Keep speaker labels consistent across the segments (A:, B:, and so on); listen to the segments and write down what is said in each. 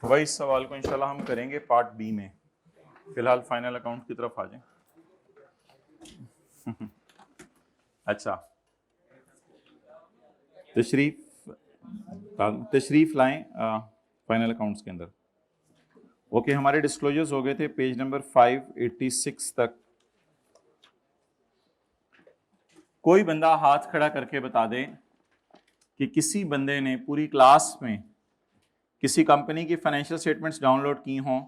A: वही सवाल को इंशाल्लाह हम करेंगे पार्ट बी में। फिलहाल फाइनल अकाउंट की तरफ आ जाएं। अच्छा, तशरीफ लाएं फाइनल अकाउंट्स के अंदर। ओके, हमारे डिस्क्लोजर्स हो गए थे पेज नंबर 586 तक। कोई बंदा हाथ खड़ा करके बता दे कि किसी बंदे ने पूरी क्लास में किसी कंपनी की फाइनेंशियल स्टेटमेंट्स डाउनलोड की हों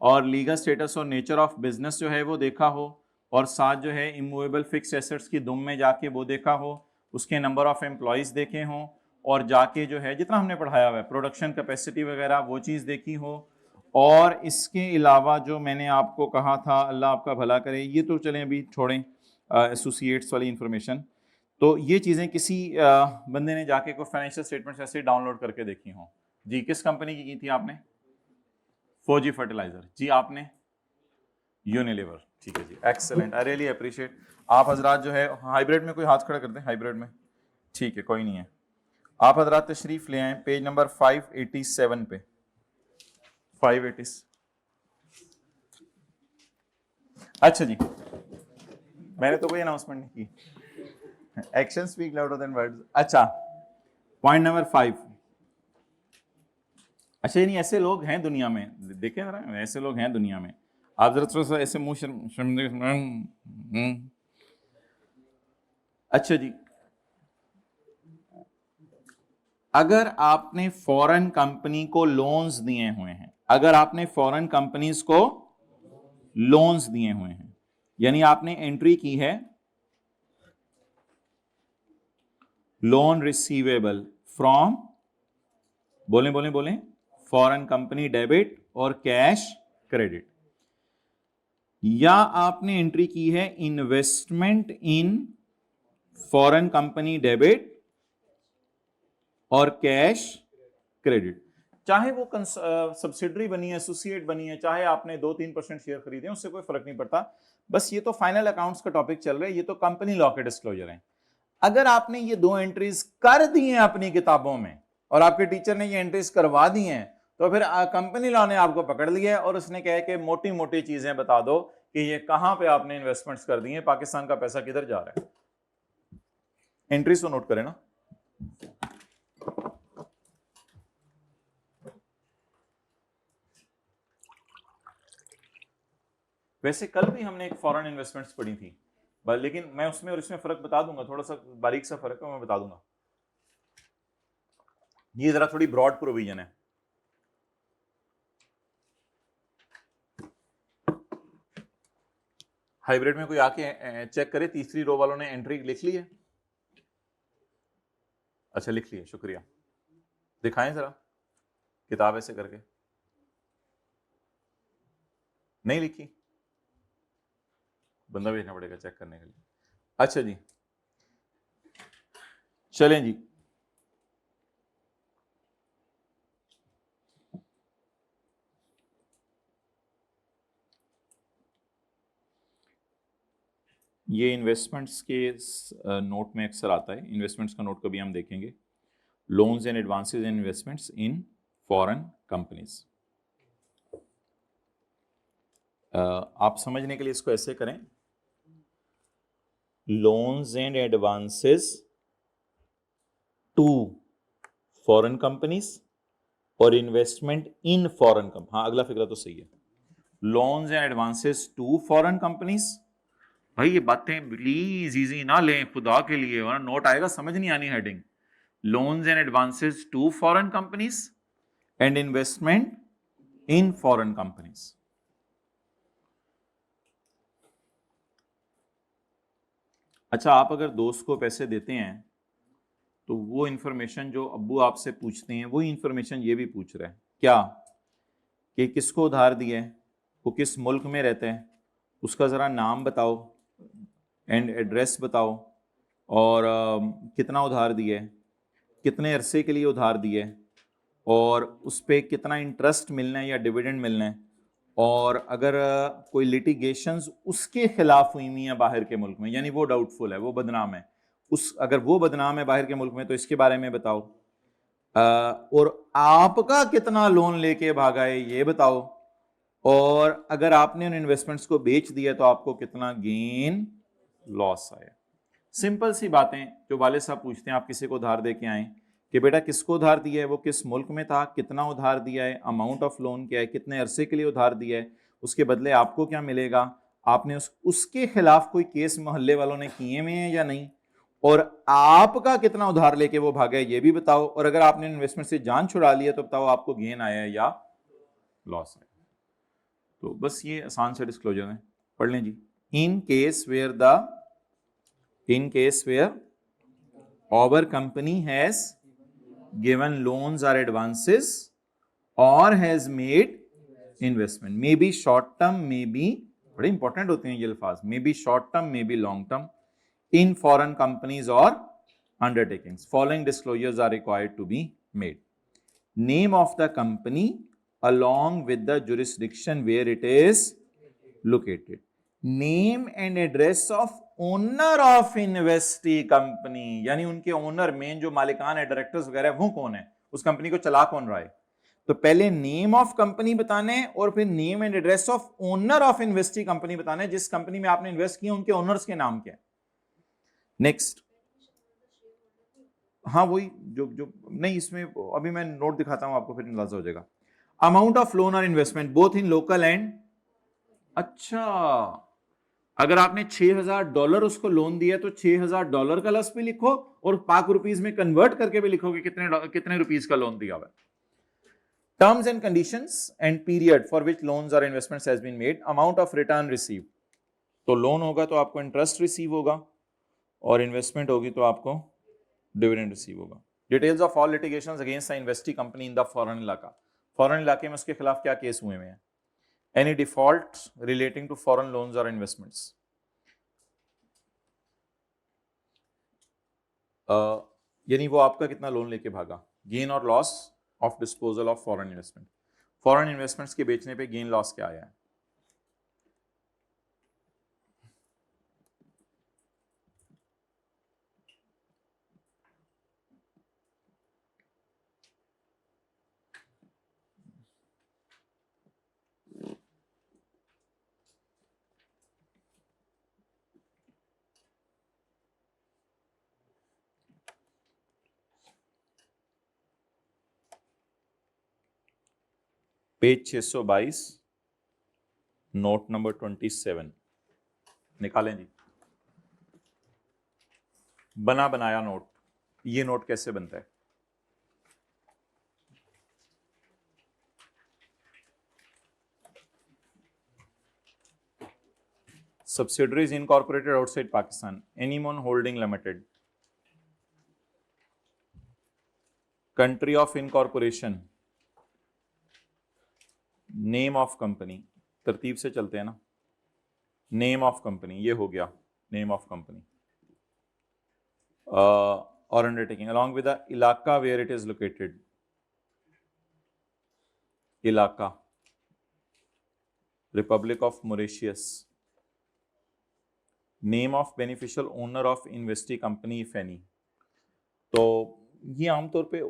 A: और लीगल स्टेटस और नेचर ऑफ बिजनेस जो है वो देखा हो, और साथ जो है इमूवेबल फिक्स एसेट्स की दुम में जाके वो देखा हो, उसके नंबर ऑफ एम्प्लॉयज़ देखे हों, और जाके जो है जितना हमने पढ़ाया हुआ है प्रोडक्शन कैपेसिटी वगैरह वो चीज़ देखी हो। और इसके अलावा जो मैंने आपको कहा था, अल्लाह आपका भला करे, ये तो चलें अभी छोड़ें एसोसिएट्स वाली इंफॉर्मेशन। तो ये चीज़ें किसी बंदे ने जाके कोई फाइनेंशियल स्टेटमेंट्स ऐसे डाउनलोड करके देखी हों। जी, किस कंपनी की थी आपने? फौजी फर्टिलाइजर। जी, आपने? यूनिलीवर। ठीक है जी, एक्सेलेंट, आई रियली अप्रिशिएट। आप हजरात जो है हाइब्रिड में कोई हाथ खड़ा कर दें, हाइब्रिड में। ठीक है, कोई नहीं है। आप हजरात तशरीफ ले आए पेज नंबर 587 पे। 580। अच्छा जी, मैंने तो कोई अनाउंसमेंट नहीं की। Action speak louder than words. अच्छा, पॉइंट नंबर 5। अच्छा, नहीं ऐसे लोग हैं दुनिया में, देखें जरा, ऐसे लोग हैं दुनिया में। आप जरा थोड़ा सा ऐसे मुंह अच्छा जी, अगर आपने फॉरेन कंपनी को लोन्स दिए हुए हैं, अगर आपने फॉरेन कंपनीज को लोन्स दिए हुए हैं, यानी आपने एंट्री की है लोन रिसीवेबल फ्रॉम, बोलें बोलें बोलें, फॉरेन कंपनी डेबिट और कैश क्रेडिट, या आपने एंट्री की है investment in foreign company debit और कैश क्रेडिट, चाहे वो सब्सिडरी बनी है, एसोसिएट बनी है, चाहे आपने 2-3% शेयर खरीदे हैं, उससे कोई फर्क नहीं पड़ता। बस ये तो फाइनल अकाउंट्स का टॉपिक चल रहा है, ये तो कंपनी लॉ के डिस्क्लोजर है। अगर आपने ये 2 एंट्रीज कर दी हैं अपनी किताबों में और आपके टीचर ने ये एंट्रीज करवा दी हैं, तो फिर कंपनी लॉ ने आपको पकड़ लिया है और उसने कहा कि मोटी मोटी चीजें बता दो कि ये कहां पे आपने इन्वेस्टमेंट्स कर दी हैं, पाकिस्तान का पैसा किधर जा रहा है। एंट्रीज तो नोट करें ना। वैसे कल भी हमने एक फॉरेन इन्वेस्टमेंट्स पढ़ी थी, लेकिन मैं उसमें और इसमें फर्क बता दूंगा, थोड़ा सा बारीक सा फर्क है, मैं बता दूंगा। ये जरा थोड़ी ब्रॉड प्रोविजन है। हाइब्रिड में कोई आके चेक करे, तीसरी रो वालों ने एंट्री लिख ली है? अच्छा, लिख ली है, शुक्रिया। दिखाएं जरा किताब ऐसे करके। नहीं लिखी? बंदा भेजना पड़ेगा चेक करने के लिए। अच्छा जी, चलें जी। ये इन्वेस्टमेंट्स के नोट में अक्सर आता है, इन्वेस्टमेंट्स का नोट कभी हम देखेंगे, loans and advances and investments in foreign companies. आप समझने के लिए इसको ऐसे करें, loans and advances to foreign companies और इन्वेस्टमेंट इन फॉरेन कंपनी। हाँ, अगला फिक्रा तो सही है, loans and advances to foreign companies. भाई ये बातें प्लीज इजी ना लें खुदा के लिए, वरना नोट आएगा समझ नहीं आनी heading. Loans and advances to foreign companies and investment in foreign companies. अच्छा, आप अगर दोस्त को पैसे देते हैं तो वो इंफॉर्मेशन जो अब्बू आपसे पूछते हैं वही इंफॉर्मेशन ये भी पूछ रहा है, क्या कि किसको उधार दिया है, वो किस मुल्क में रहता है, उसका ज़रा नाम बताओ एंड एड्रेस बताओ, और कितना उधार दिया है, कितने अरसे के लिए उधार दिया है, और उस पर कितना इंटरेस्ट मिलना है या डिविडेंड मिलना है, और अगर कोई लिटिगेशंस उसके खिलाफ हुई हुई है बाहर के मुल्क में, यानी वो डाउटफुल है, वो बदनाम है, उस अगर वो बदनाम है बाहर के मुल्क में तो इसके बारे में बताओ। और आपका कितना लोन लेके भागा है ये बताओ, और अगर आपने उन इन्वेस्टमेंट्स को बेच दिया तो आपको कितना गेन लॉस आया। सिंपल सी बातें जो वाले साहब पूछते हैं, आप किसी को उधार दे के आए कि बेटा किसको उधार दिया है, वो किस मुल्क में था, कितना उधार दिया है, अमाउंट ऑफ लोन क्या है, कितने अरसे के लिए उधार दिया है, उसके बदले आपको क्या मिलेगा, आपने उसके खिलाफ कोई केस मोहल्ले वालों ने किए में है या नहीं, और आपका कितना उधार लेके वो भागा है ये भी बताओ, और अगर आपने इन्वेस्टमेंट से जान छुड़ा लिया तो बताओ आपको गेन आया है या लॉस आया। तो बस ये आसान से डिस्क्लोजर है, पढ़ लें जी। In case where our company has given loans or advances or has made investment, may be short term, may be, बड़े इंपॉर्टेंट होते हैं ये अल्फाज, may be short term, may be long term, in foreign companies or undertakings, following disclosures are required to be made. Name of the company along with the jurisdiction where it is located. Name and address of owner of investee company, यानी उनके owner, main जो मालिकान है, directors वगैरह, वो कौन है, उस company को चला कौन रहा है। तो पहले नेम ऑफ कंपनी बताने और फिर name and address of owner of investee company बताने, जिस कंपनी में आपने इन्वेस्ट किया उनके ओनर्स के नाम क्या है। नेक्स्ट, हाँ वही जो जो नहीं, इसमें अभी मैं नोट दिखाता हूं आपको, फिर अंदाजा हो जाएगा। अमाउंट ऑफ लोन और investment both in local and, अच्छा अगर आपने $6,000 उसको लोन दिया तो $6,000 का लफ्ज भी लिखो और पाक रुपीज में कन्वर्ट करके भी लिखो कि कितने रुपीज का लोन दिया हुआ। Terms and conditions and period for which loans और investments has been made, amount of return receive, तो लोन होगा तो आपको इंटरेस्ट रिसीव होगा और इन्वेस्टमेंट होगी तो आपको डिविडेंड रिसीव होगा। Details of all litigations against the investee company in the foreign इलाका, फॉरेन इलाके में उसके खिलाफ क्या केस हुए हैं, any defaults relating to foreign loans or investments, यानी वो आपका कितना लोन लेके भागा, गेन और loss of disposal of foreign investment, foreign investments के बेचने पे गेन लॉस क्या आया है। पेज 622 नोट नंबर 27 निकालें जी। बना बनाया नोट, ये नोट कैसे बनता है, subsidiaries incorporated outside Pakistan, Anyone Holding Limited, country of incorporation, name of company, तरतीब से चलते हैं ना, नेम ऑफ कंपनी ये हो गया, नेम ऑफ कंपनी और अंडरटेकिंग अलॉन्ग विद द इलाका वेयर इट इज लोकेटेड, इलाका Republic of Mauritius, name of beneficial owner of investee company if any. तो ये आमतौर पे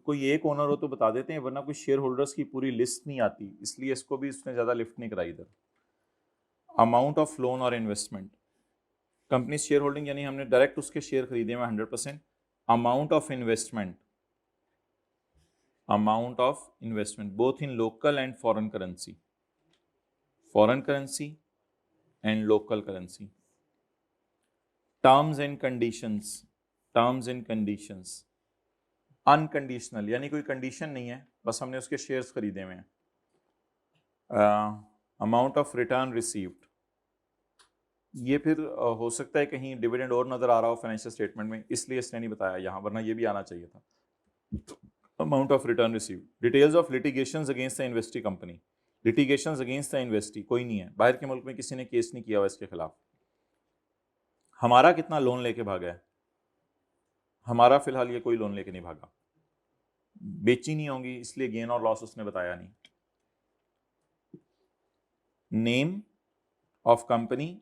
A: कोई एक ओनर हो तो बता देते हैं, वरना कोई शेयर होल्डर्स की पूरी लिस्ट नहीं आती, इसलिए इसको भी उसने ज़्यादा लिफ्ट नहीं कराई इधर। अमाउंट ऑफ लोन और इन्वेस्टमेंट, कंपनी शेयर होल्डिंग यानी हमने डायरेक्ट उसके शेयर खरीदे में 100%। Amount of investment, amount of investment both in local and foreign currency, foreign currency and local currency. Terms and conditions, terms and conditions unconditional, यानी कोई condition नहीं है, बस हमने उसके शेयर्स खरीदे हुए हैं। अमाउंट ऑफ रिटर्न रिसीव्ड, ये फिर हो सकता है कहीं डिविडेंड और नजर आ रहा हो फाइनेंशियल स्टेटमेंट में, इसलिए इसने नहीं बताया यहाँ, वरना ये भी आना चाहिए था। Amount of return received, details of litigations against the investee company, litigations against the investee कोई नहीं है, बाहर के मुल्क में किसी ने केस नहीं किया हुआ इसके खिलाफ। हमारा कितना लोन लेके भागा है, हमारा फिलहाल ये कोई लोन लेके नहीं भागा, बेची नहीं होंगी इसलिए गेन और लॉस उसने बताया नहीं। Name of company,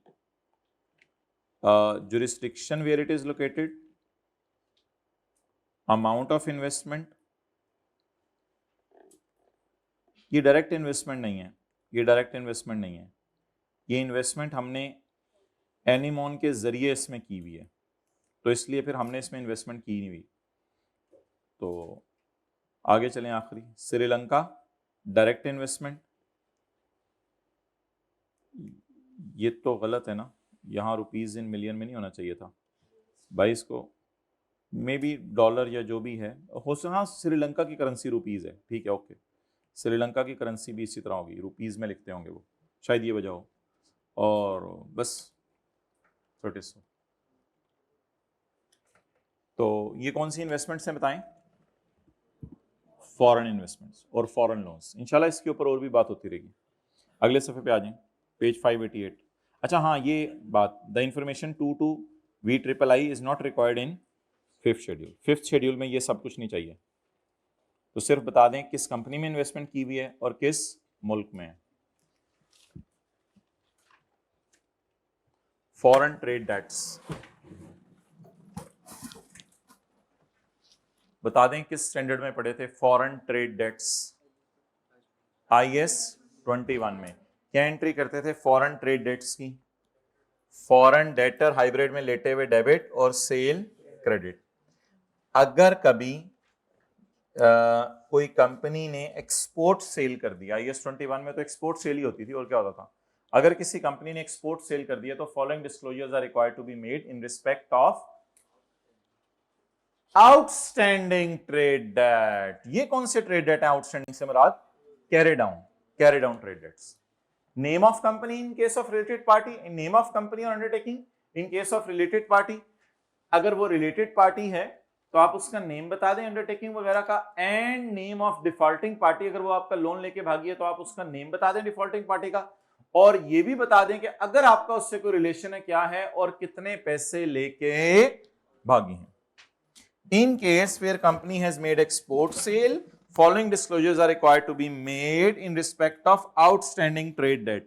A: jurisdiction where it is located, amount of investment ये डायरेक्ट इन्वेस्टमेंट नहीं है, ये डायरेक्ट इन्वेस्टमेंट नहीं है, ये इन्वेस्टमेंट हमने एनीमोन के जरिए इसमें की हुई है, तो इसलिए फिर हमने इसमें इन्वेस्टमेंट की नहीं हुई। तो आगे चलें, आखिरी श्रीलंका डायरेक्ट इन्वेस्टमेंट, ये तो गलत है ना, यहाँ रुपीज इन मिलियन में नहीं होना चाहिए था भाई, इसको मे बी डॉलर या जो भी है हो। हाँ, श्रीलंका की करेंसी रुपीज है, ठीक है, ओके, श्रीलंका की करेंसी भी इसी तरह होगी, रुपीज में लिखते होंगे वो, शायद ये वजह हो। और बस 30। तो ये कौन सी इन्वेस्टमेंट्स हैं बताएं? फॉरेन इन्वेस्टमेंट्स और फॉरेन लोन्स। इंशाल्लाह इसके ऊपर और भी बात होती रहेगी। अगले सफ़े पे आ जाएं, पेज 588। अच्छा हाँ, ये बात, the information to VIII is not required in 5th schedule. 5th schedule में ये सब कुछ नहीं चाहिए, तो सिर्फ बता दें किस कंपनी में इन्वेस्टमेंट की हुई है और किस मुल्क में है। फॉरेन ट्रेड डेट्स बता दें किस स्टैंडर्ड में पढ़े थे? फॉरेन ट्रेड डेट्स IS 21 में क्या एंट्री करते थे फॉरेन ट्रेड डेट्स की? फॉरेन डेटर हाइब्रिड में लेटे हुए डेबिट और सेल क्रेडिट। अगर कभी कोई कंपनी ने एक्सपोर्ट सेल कर दिया, IS 21 में तो एक्सपोर्ट सेल ही होती थी, और क्या होता था? अगर किसी कंपनी ने एक्सपोर्ट सेल कर दिया तो following disclosures are required to be made in respect of outstanding trade debt. ये कौन से ट्रेड डेट है आउटस्टैंडिंग से मुराद? Carry down trade debts. Name of company in case of related party, in name of company और undertaking in case of related party. अगर वो related party है तो आप उसका नेम बता दें अंडरटेकिंग वगैरह का, and name of defaulting party, अगर वो आपका लोन लेके भागी है तो आप उसका नेम बता दें डिफॉल्टिंग पार्टी का, और ये भी बता दें कि अगर आपका उससे कोई रिलेशन है क्या है और कितने पैसे लेके भागी हैं। In case where company has made export sale, following disclosures are required to be made in respect of outstanding trade debt.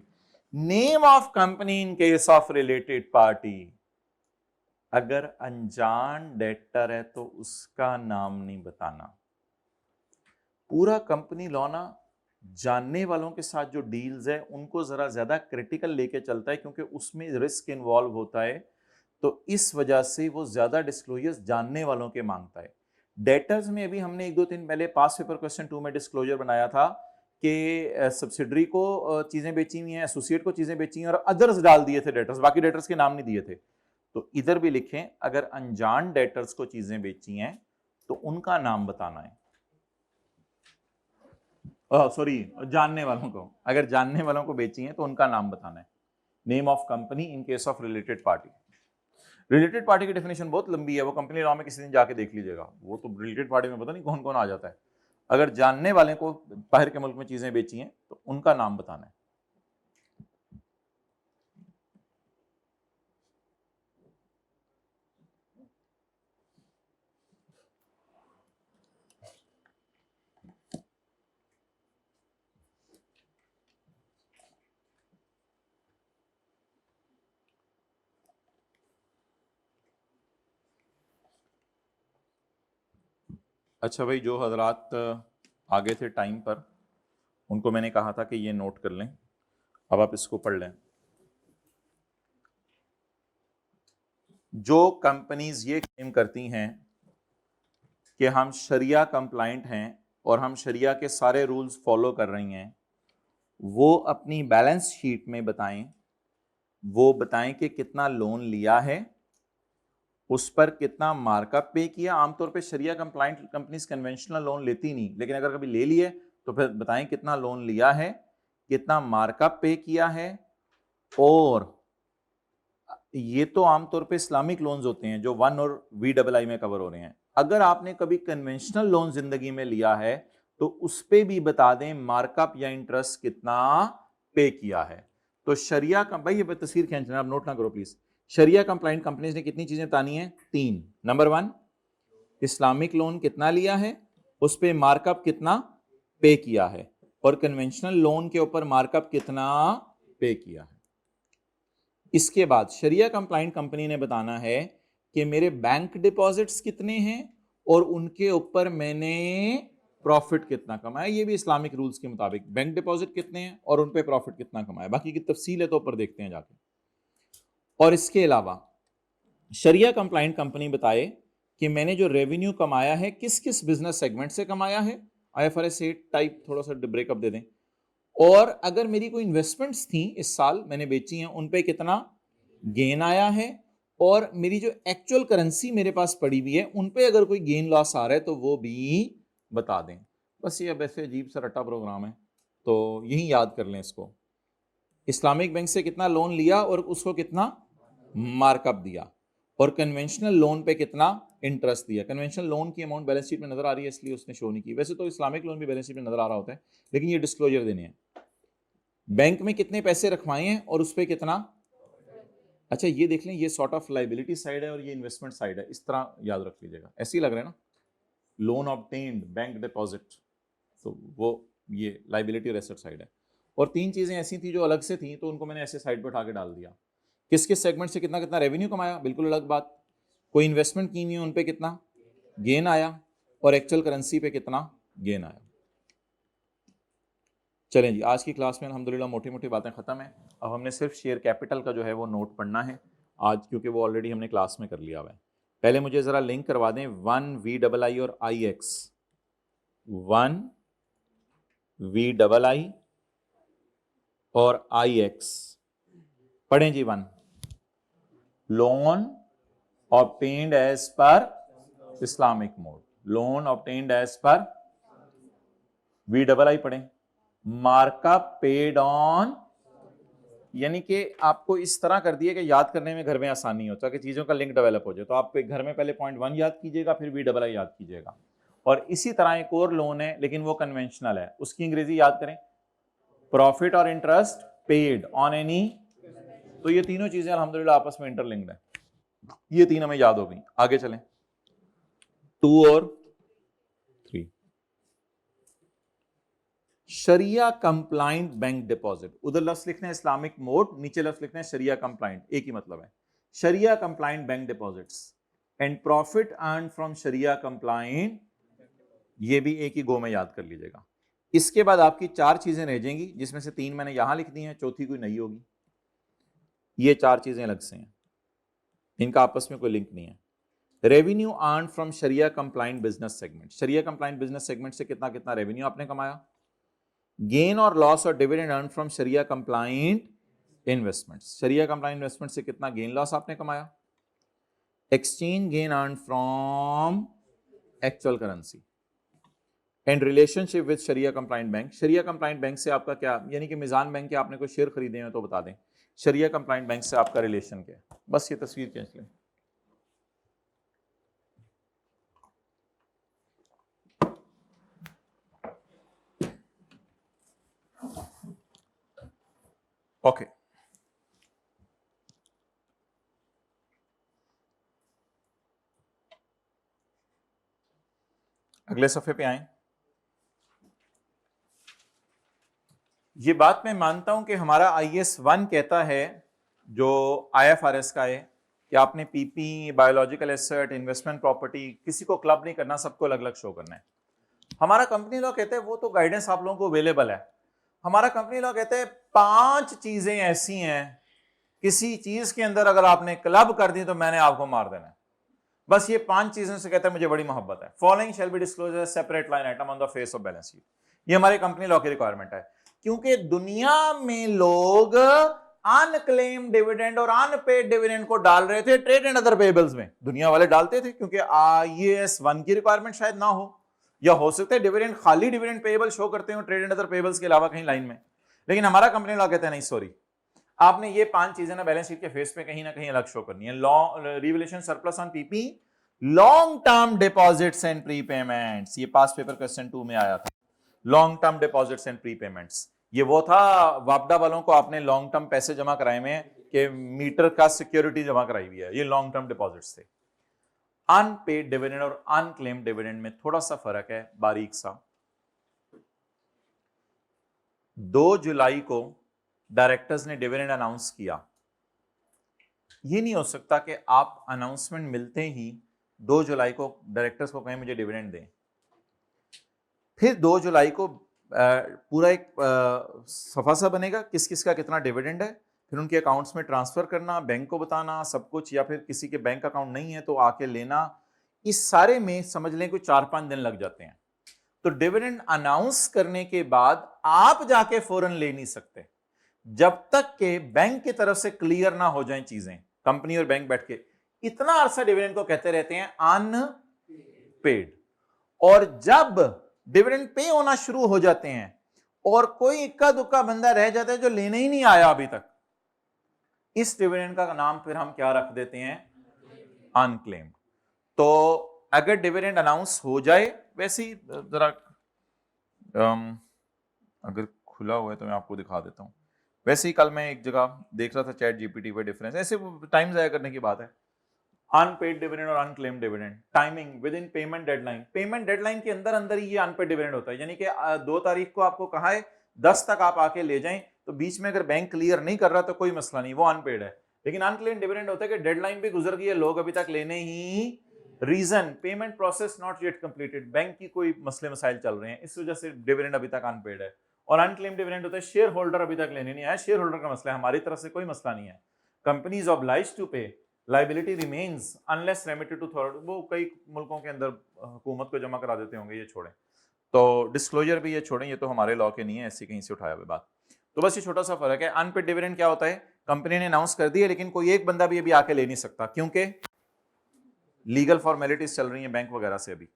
A: Name of company in case of related party. अगर अनजान डेटर है तो उसका नाम नहीं बताना। पूरा कंपनी लॉ ना जानने वालों के साथ जो डील्स है उनको जरा ज्यादा क्रिटिकल लेके चलता है, क्योंकि उसमें रिस्क इन्वॉल्व होता है, तो इस वजह से वो ज्यादा डिस्क्लोजर्स जानने वालों के मांगता है। डेटर्स में अभी हमने 1-2 दिन पहले पास पेपर क्वेश्चन 2 में डिस्क्लोजर बनाया था कि सब्सिडरी को चीजें बेची हुई हैं, एसोसिएट को चीजें बेची हैं, और अदर्स डाल दिए थे डेटर्स, बाकी डेटर्स के नाम नहीं दिए थे। तो इधर भी लिखें, अगर अनजान डेटर्स को चीजें बेची हैं तो उनका नाम बताना है। सॉरी, जानने वालों को, अगर जानने वालों को बेची हैं तो उनका नाम बताना है। Name of company in case of related party. Related party की डेफिनेशन बहुत लंबी है, वो कंपनी लॉ में किसी दिन जाके देख लीजिएगा, वो तो रिलेटेड पार्टी में पता नहीं कौन कौन आ जाता है। अगर जानने वाले को बाहर के मुल्क में चीजें बेची हैं तो उनका नाम बताना है। अच्छा भाई, जो हजरात आगे थे टाइम पर, उनको मैंने कहा था कि ये नोट कर लें, अब आप इसको पढ़ लें। जो कंपनीज ये क्लेम करती हैं कि हम शरिया कंप्लाइंट हैं और हम शरिया के सारे रूल्स फॉलो कर रही हैं, वो अपनी बैलेंस शीट में बताएं, वो बताएं कि कितना लोन लिया है, उस पर कितना मार्कअप पे किया। आमतौर पे शरिया कंप्लाइंट कंपनीज कन्वेंशनल लोन लेती नहीं, लेकिन अगर कभी ले लिए तो फिर बताएं कितना लोन लिया है, कितना मार्कअप पे किया है। और ये तो आमतौर पे इस्लामिक लोन्स होते हैं जो 1 और VII में कवर हो रहे हैं। अगर आपने कभी कन्वेंशनल लोन जिंदगी में लिया है तो उस पे भी बता दें मार्कअप या इंटरेस्ट कितना पे किया है। तो शरिया का भाई, ये तस्वीर खींचना, आप नोट ना करो प्लीज। शरिया कंप्लाइंट कंपनीज ने कितनी चीजें बतानी है? 3। नंबर 1, इस्लामिक लोन कितना लिया है, उस पे मार्कअप कितना पे किया है, और कन्वेंशनल लोन के ऊपर मार्कअप कितना पे किया है। इसके बाद शरिया कंप्लाइंट कंपनी ने बताना है कि मेरे बैंक डिपॉजिट्स कितने हैं और उनके ऊपर मैंने प्रॉफिट कितना कमाया, ये भी इस्लामिक रूल्स के मुताबिक, बैंक डिपॉजिट कितने हैं और उन पे प्रॉफिट कितना कमाया, बाकी की तफसील है तो ऊपर देखते हैं जाके। और इसके अलावा शरिया कंप्लाइंट कंपनी बताए कि मैंने जो रेवेन्यू कमाया है किस किस बिजनेस सेगमेंट से कमाया है, IFRS 8 टाइप थोड़ा सा ब्रेकअप दे दें, और अगर मेरी कोई इन्वेस्टमेंट्स थी इस साल मैंने बेची हैं उन पे कितना गेन आया है, और मेरी जो एक्चुअल करेंसी मेरे पास पड़ी हुई है उन पे अगर कोई गेन लॉस आ रहा है तो वो भी बता दें। बस ये अब ऐसे अजीब सा रट्टा प्रोग्राम है तो यही याद कर लें इसको। इस्लामिक बैंक से कितना लोन लिया और उसको कितना मार्कअप दिया, और कन्वेंशनल लोन पे कितना इंटरेस्ट दिया। कन्वेंशनल लोन की अमाउंट बैलेंस शीट में नजर आ रही है इसलिए उसने शो नहीं की, वैसे तो इस्लामिक लोन भी बैलेंस शीट में नजर आ रहा होता है, लेकिन ये डिस्क्लोजर देने हैं। बैंक में कितने पैसे रखवाए हैं और उस पर कितना, अच्छा ये देख लें, ये सॉर्ट ऑफ लाइबिलिटी साइड है और ये इन्वेस्टमेंट साइड है, इस तरह याद रख लीजिएगा, ऐसे ही लग रहा है ना, लोन ऑब्टेन्ड, बैंक डिपॉजिट, तो वो ये लाइबिलिटी और एसेट साइड है। और तीन चीजें ऐसी थी जो अलग से थी तो उनको मैंने ऐसे साइड पर उठा के डाल दिया। किस किस सेगमेंट से कितना कितना रेवेन्यू कमाया, बिल्कुल अलग बात, कोई इन्वेस्टमेंट की नहीं है उन पे कितना गेन आया, और एक्चुअल करेंसी पे कितना गेन आया। चलें जी, आज की क्लास में अल्हम्दुलिल्लाह मोटी मोटी बातें ख़त्म है। अब हमने सिर्फ शेयर कैपिटल का जो है वो नोट पढ़ना है आज, क्योंकि वो ऑलरेडी हमने क्लास में कर लिया हुआ है। पहले मुझे ज़रा लिंक करवा दें 1VII और IX, 1VII और IX, पढ़ें जी। 1, loan obtained as per Islamic mode, loan obtained as per VII पढ़ें, मार्कअप पेड ऑन, यानी कि आपको इस तरह कर दिया कि याद करने में घर में आसानी हो, ताकि चीजों का लिंक डेवलप हो जाए। तो आप घर में पहले पॉइंट 1 याद कीजिएगा, फिर VII याद कीजिएगा। और इसी तरह एक और लोन है लेकिन वो कन्वेंशनल है, उसकी अंग्रेजी याद करें, प्रॉफिट और इंटरेस्ट पेड ऑन एनी। तो ये तीनों चीजें अल्हम्दुलिल्लाह आपस में इंटरलिंक्ड है, ये तीन हमें याद हो गई। आगे चलें, 2 और 3, शरिया कंप्लाइंट बैंक डिपॉजिट, उधर लफ्ज लिखते हैं इस्लामिक मोड, नीचे लफ्ज लिखते हैं शरिया कंप्लाइंट, एक ही मतलब है। Sharia compliant bank deposits and profit earn from Shariah compliant, ये भी एक ही गो में याद कर लीजिएगा। इसके बाद आपकी 4 चीजें रह जाएंगी, जिसमें से 3 मैंने यहां लिख दी हैं, चौथी कोई नहीं होगी। ये 4 चीजें अलग से हैं, इनका आपस में कोई लिंक नहीं है। Revenue earn from Shariah compliant business segment, शरिया कंप्लाइंट बिजनेस सेगमेंट से कितना कितना रेवेन्यू आपने कमाया। गेन और लॉस और dividend earn from Shariah compliant investments, शरिया कंप्लाइंट इन्वेस्टमेंट से कितना गेन लॉस आपने कमाया। Exchange gain earn from actual currency and relationship with शरिया कंप्लाइंट बैंक, शरिया कंप्लाइंट बैंक से आपका क्या, यानी कि मिजान बैंक के आपने कोई शेयर खरीदे हैं तो बता दें, शरिया कंप्लाइंट बैंक से आपका रिलेशन क्या है। बस ये तस्वीर खींच लें। ओके, अगले सफे पे आए। ये बात मैं मानता हूं कि हमारा IAS 1 कहता है, जो IFRS का है, कि आपने PP, biological asset, investment property, किसी को क्लब नहीं करना, सबको अलग अलग शो करना है। हमारा कंपनी लॉ कहते हैं वो तो गाइडेंस आप लोगों को अवेलेबल है। हमारा कंपनी लॉ कहते हैं 5 चीजें ऐसी हैं, किसी चीज के अंदर अगर आपने क्लब कर दी तो मैंने आपको मार देना है। बस ये 5 चीजों से कहता है मुझे बड़ी मोहब्बत है। Following shall be disclosed as separate line item on the face of balance sheet, ये हमारी कंपनी लॉ की रिक्वायरमेंट है, क्योंकि दुनिया में लोग अनक्लेम डिविडेंड और अनपेड डिविडेंड को डाल रहे थे ट्रेड एंड अदर पेएबल्स में, दुनिया वाले डालते थे क्योंकि IAS 1 की रिक्वायरमेंट शायद ना हो, या हो सकता है डिविडेंड खाली डिविडेंड पेएबल शो करते हो ट्रेड एंड अदर पेएबल्स के अलावा कहीं लाइन में, लेकिन हमारा कंपनी लॉ कहता है नहीं सॉरी, आपने ये 5 चीजें ना बैलेंस शीट के फेस पे कहीं ना कहीं अलग शो करनी है। Revaluation surplus on PP, long term deposits and prepayments, ये पास पेपर क्वेश्चन 2 में आया था। Long term deposits and prepayments, ये वो था वापडा वालों को आपने लॉन्ग टर्म पैसे जमा कराए में कि मीटर का सिक्योरिटी जमा कराई हुई है, ये लॉन्ग टर्म डिपॉजिट्स थे। अनपेड डिविडेंड और अनक्लेम डिविडेंड में थोड़ा सा फर्क है, बारीक सा। 2 जुलाई को डायरेक्टर्स ने डिविडेंड अनाउंस किया, ये नहीं हो सकता कि आप अनाउंसमेंट मिलते ही 2 जुलाई को डायरेक्टर्स को कहें मुझे डिविडेंड दें, फिर 2 जुलाई को पूरा एक सफा सा बनेगा किस किस का कितना डिविडेंड है, फिर उनके अकाउंट्स में ट्रांसफर करना, बैंक को बताना सब कुछ, या फिर किसी के बैंक अकाउंट नहीं है तो आके लेना। इस सारे में समझ लें कोई 4-5 दिन लग जाते हैं। तो डिविडेंड अनाउंस करने के बाद आप जाके फौरन ले नहीं सकते जब तक के बैंक की तरफ से क्लियर ना हो जाएं चीजें। कंपनी और बैंक बैठ के इतना अरसा डिविडेंड को कहते रहते हैं अनपेड, और जब डिविडेंड पे होना शुरू हो जाते हैं और कोई इक्का दुक्का बंदा रह जाता है जो लेने ही नहीं आया अभी तक, इस डिविडेंड का नाम फिर हम क्या रख देते हैं, अनक्लेम्ड। तो अगर डिविडेंड अनाउंस हो जाए, वैसे ही जरा अगर खुला हुआ है तो मैं आपको दिखा देता हूं। वैसे ही कल मैं एक जगह देख रहा था चैट जीपीटी पे डिफरेंस, ऐसे टाइम जाया करने की बात है। अनपेड डिविडेंड और unclaimed dividend, timing with in payment deadline, payment deadline के अंदर अंदर ही ये अनपेड डिविडेंड होता है। यानी कि 2 तारीख को आपको कहा है 10 तक आप आके ले जाएं, तो बीच में अगर बैंक क्लियर नहीं कर रहा तो कोई मसला नहीं, वो अनपेड है। लेकिन अनक्लेम्ड डिविडेंड होता है कि डेडलाइन भी गुजर गई है, लोग अभी तक लेने ही, reason payment process not yet completed, bank की कोई मसले मसाइल चल रहे हैं, इस वजह से डिविडेंड अभी तक अनपेड है। और अनक्लेम्ड डिविडेंड होता है शेयर होल्डर अभी तक लेने नहीं आया, शेयर होल्डर का मसला है, हमारी तरफ से कोई मसला नहीं है। Company is obliged to pay, liability remains unless remitted to third, वो कई मुल्कों के अंदर हुकूमत को जमा करा देते होंगे, ये छोड़ें। तो डिस्क्लोजर भी ये छोड़ें, ये तो हमारे लॉ के नहीं है, ऐसी कहीं से उठाया हुआ बात। तो बस ये छोटा सा फर्क है। अनपेड डिविडेंड क्या होता है, कंपनी ने अनाउंस कर दी है लेकिन कोई एक बंदा भी अभी आके ले नहीं सकता क्योंकि लीगल फॉर्मेलिटीज चल रही हैं बैंक वगैरह से अभी।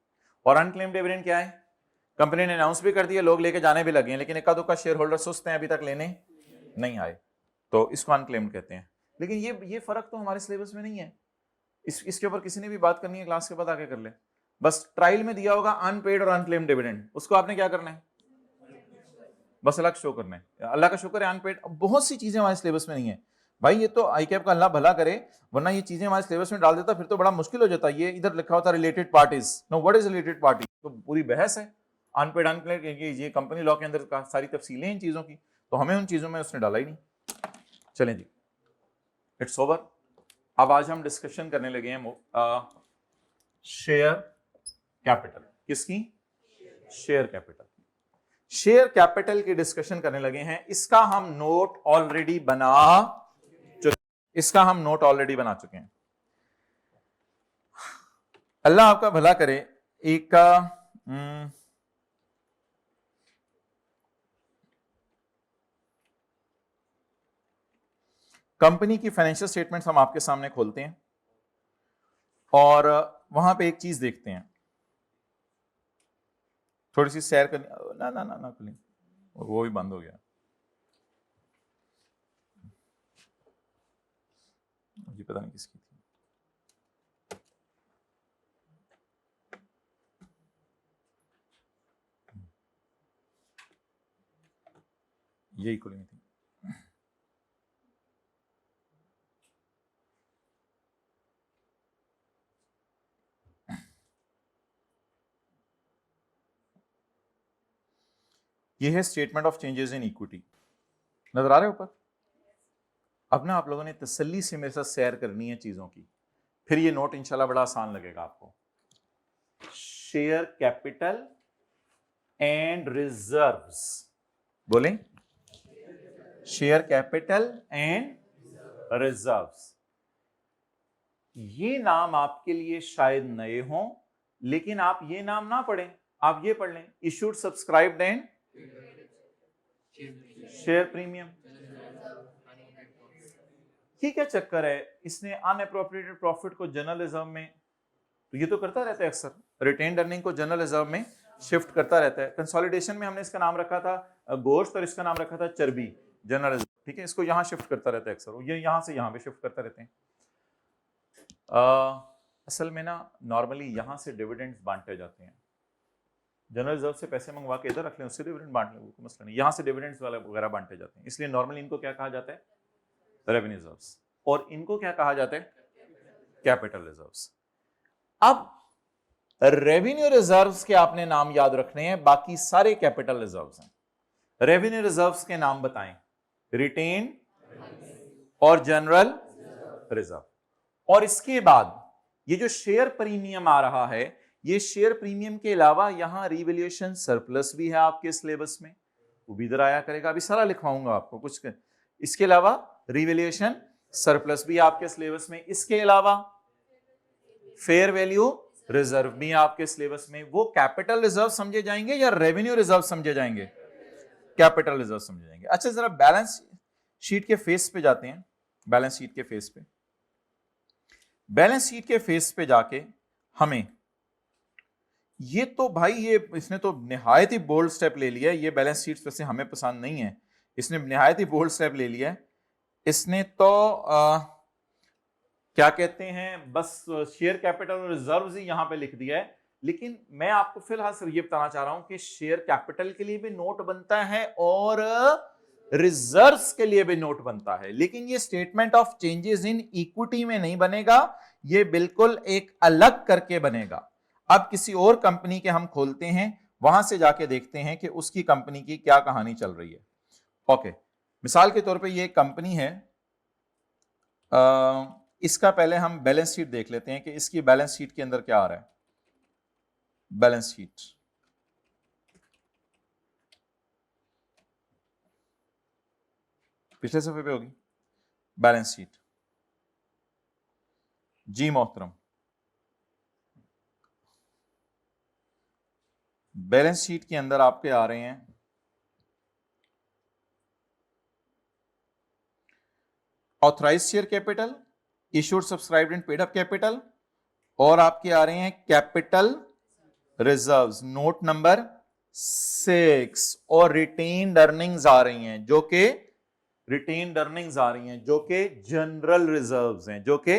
A: और अनक्लेम्ड डिविडेंड क्या है, कंपनी ने अनाउंस भी कर दिया, लोग लेके जाने भी लगे हैं, लेकिन एका दुक्का शेयर होल्डर सुस्त हैं, अभी तक लेने नहीं आए, तो इसको अनक्लेम्ड कहते हैं। लेकिन ये फर्क तो हमारे सिलेबस में नहीं है, इसके ऊपर किसी ने भी बात करनी है क्लास के बाद आके कर ले। बस ट्रायल में दिया होगा अनपेड और अनक्लेम्ड डिविडेंड, उसको आपने क्या करना है, बस अलग शो करना है। अल्लाह का शुक्र है अनपेड, बहुत सी चीजें हमारे सिलेबस में नहीं है भाई, ये तो आई कैप का अल्लाह भला करे, वरना ये चीजें हमारे सिलेबस में डाल देता फिर तो बड़ा मुश्किल हो जाता। ये इधर लिखा होता related parties, know what is related party, तो पूरी बहस है अनपेड अनक्लेम्ड, ये कंपनी लॉ के अंदर सारी तफसीलें इन चीजों की, तो हमें उन चीजों में उसने डाला ही नहीं। चलें जी, इट्स ओवर। अब आज हम डिस्कशन करने लगे हैं शेयर कैपिटल, किसकी, शेयर कैपिटल। शेयर कैपिटल की डिस्कशन करने लगे हैं, इसका हम नोट ऑलरेडी बना चुके हैं। अल्लाह आपका भला करे। एक का कंपनी की फाइनेंशियल स्टेटमेंट्स हम आपके सामने खोलते हैं और वहां पे एक चीज देखते हैं, थोड़ी सी सैर करनी, ना खुली, वो भी बंद हो गया, मुझे पता नहीं किसकी थी। यही खुली थी। ये है statement of changes in equity, नजर आ रहे ऊपर। अब ना आप लोगों ने तसल्ली से मेरे साथ सैर करनी है चीजों की, फिर ये नोट इंशाल्लाह बड़ा आसान लगेगा आपको। शेयर कैपिटल एंड रिजर्व्स, बोलें, शेयर कैपिटल एंड रिजर्व्स। ये नाम आपके लिए शायद नए हों, लेकिन आप ये नाम ना पढ़ें, आप ये पढ़ लें, issued subscribed and share premium. ये क्या चक्कर है, इसने अनएप्रोप्रिएटेड प्रॉफिट को जनरल रिजर्व में, तो ये तो करता रहता है अक्सर, रिटेन्ड अर्निंग को जनरल रिजर्व में शिफ्ट करता रहता है। कंसोलिडेशन में हमने इसका नाम रखा था गोश्त और इसका नाम रखा था चर्बी, जनरल रिजर्व, ठीक है। इसको यहां शिफ्ट करता रहता है अक्सर, ये यहां से यहां पे शिफ्ट करते रहते हैं। असल में ना नॉर्मली यहां से डिविडेंड्स बांटे जाते हैं, जनरल रिजर्व से पैसे मंगवा के इधर रख लें, उससे डिविडेंड बांट लें, कोई मसला नहीं। यहां से डिविडेंड्स वाले वगैरह बांटे जाते हैं, इसलिए नॉर्मली इनको क्या कहा जाता है, रेवेन्यू रिजर्व्स, और इनको क्या कहा जाता है, कैपिटल रिजर्व्स। अब रेवेन्यू रिजर्व्स के आपने नाम याद रखने हैं, बाकी सारे कैपिटल रिजर्व्स हैं। रेवेन्यू रिजर्व्स के नाम बताएं, रिटेन और जनरल रिजर्व। और इसके बाद ये जो शेयर प्रीमियम आ रहा है, ये शेयर प्रीमियम के अलावा यहां रिवैल्यूएशन सरप्लस भी है आपके सिलेबस में, वो भी इधर आया करेगा, अभी सारा लिखवाऊंगा आपको कुछ। इसके अलावा रिवैल्यूएशन सरप्लस भी आपके सिलेबस में, इसके अलावा फेयर वैल्यू रिजर्व भी आपके सिलेबस में। वो कैपिटल रिजर्व समझे जाएंगे या रेवेन्यू रिजर्व समझे जाएंगे? कैपिटल रिजर्व समझे जाएंगे। अच्छा जरा बैलेंस शीट के फेस पे जाते हैं। बैलेंस शीट के फेस पे, बैलेंस शीट के फेस पे जाके हमें ये तो भाई ये इसने तो निहायत ही बोल्ड स्टेप ले लिया है। ये बैलेंस शीट वैसे हमें पसंद नहीं है, इसने निहायत ही बोल्ड स्टेप ले लिया है। इसने तो क्या कहते हैं, बस शेयर कैपिटल और रिजर्व्स ही यहां पे लिख दिया है। लेकिन मैं आपको फिलहाल सिर्फ ये बताना चाह रहा हूं कि शेयर कैपिटल के लिए भी नोट बनता है और रिजर्व्स के लिए भी नोट बनता है, लेकिन ये statement of changes in equity में नहीं बनेगा, ये बिल्कुल एक अलग करके बनेगा। अब किसी और कंपनी के हम खोलते हैं, वहां से जाके देखते हैं कि उसकी कंपनी की क्या कहानी चल रही है। ओके, मिसाल के तौर पे ये कंपनी है, इसका पहले हम बैलेंस शीट देख लेते हैं कि इसकी बैलेंस शीट के अंदर क्या आ रहा है। बैलेंस शीट पिछले सफे पे होगी बैलेंस शीट। जी मोहतरम, बैलेंस शीट के अंदर आपके आ रहे हैं authorise share capital, issued subscribed and paid up capital, और आपके आ रहे हैं कैपिटल रिजर्व्स नोट नंबर 6, और रिटेन्ड अर्निंग्स आ रही हैं जो कि रिटेन्ड अर्निंग्स आ रही हैं जो कि जनरल रिजर्व्स हैं, जो कि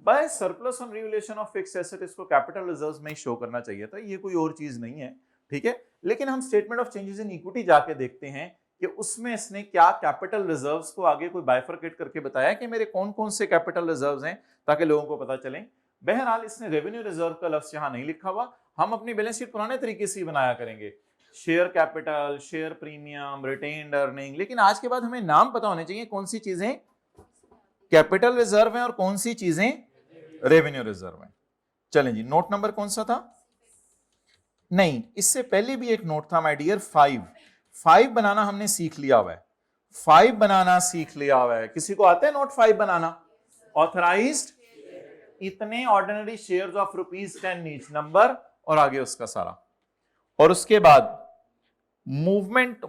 A: by surplus on revaluation of fixed asset इसको कैपिटल रिजर्व्स में ही शो करना चाहिए था, ये कोई और चीज नहीं है, ठीक है। लेकिन हम statement of changes in equity जाके देखते हैं कि उसमें इसने क्या कैपिटल रिजर्व्स को आगे कोई बाइफरकेट करके बताया कि मेरे कौन कौन से कैपिटल रिजर्व्स हैं, ताकि लोगों को पता चले। बहरहाल इसने रेवेन्यू रिजर्व का लफ्ज यहां नहीं लिखा हुआ। हम अपनी बैलेंस शीट पुराने तरीके से ही बनाया करेंगे, share capital, share premium, retained earning, लेकिन आज के बाद हमें नाम पता होने चाहिए कौन सी चीजें कैपिटल रिजर्व हैं और कौन सी चीजें रेवेन्यू रिजर्व है। चलें जी, नोट नंबर कौन सा था? नहीं, इससे पहले भी एक नोट था माय डियर, 5 बनाना हमने सीख लिया हुआ है, 5 बनाना सीख लिया हुआ है। किसी को आता है नोट 5 बनाना? ऑथराइज्ड इतने ordinary shares of ₹10 each number, और आगे उसका सारा, और उसके बाद मूवमेंट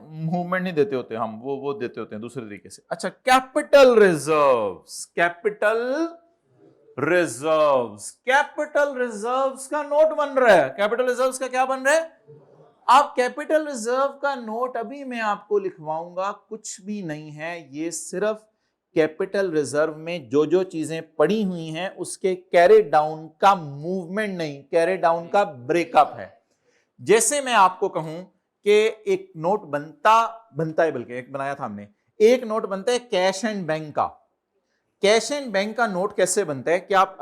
A: नहीं देते होते हम, वो देते होते हैं दूसरे तरीके से। अच्छा, capital reserves, capital reserves, capital reserves का नोट बन रहा है। कैपिटल रिजर्व्स का क्या बन रहा है? आप कैपिटल रिजर्व का नोट अभी मैं आपको लिखवाऊंगा, कुछ भी नहीं है, ये सिर्फ कैपिटल रिजर्व में जो जो चीजें पड़ी हुई हैं उसके कैरी डाउन का मूवमेंट नहीं, कैरी डाउन का ब्रेकअप है। जैसे मैं आपको कहूं कि एक नोट बनता है, बल्कि एक बनाया था हमने, एक नोट बनता है कैश एंड बैंक का। कैश एंड बैंक का नोट कैसे बनता है कि आप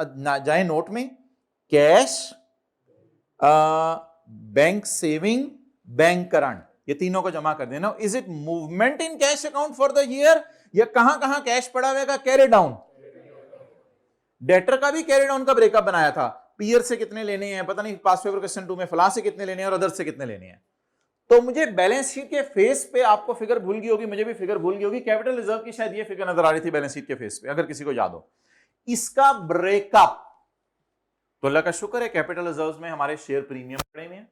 A: जाए नोट में, cash, bank saving, bank current, ये तीनों को जमा कर देना। Is it movement in cash account for the year, या कहां कहां कैश पड़ा हुआ, कैरी डाउन? डेटर का भी कैरी डाउन का ब्रेकअप बनाया था, पीयर से कितने लेने हैं, पता नहीं पास पेपर क्वेश्चन 2 में फलां से कितने लेने हैं और अदर से कितने लेने हैं। तो मुझे बैलेंस शीट के फेस पे आपको फिगर भूल गई होगी, मुझे भी फिगर भूल गई होगी, कैपिटल रिजर्व की शायद ये फिगर नजर आ रही थी बैलेंस शीट के फेस पे, अगर किसी को याद हो। इसका ब्रेकअप, तो अल्लाह का शुक्र है कैपिटल रिजर्व्स में हमारे शेयर प्रीमियम पड़े हुए हैं,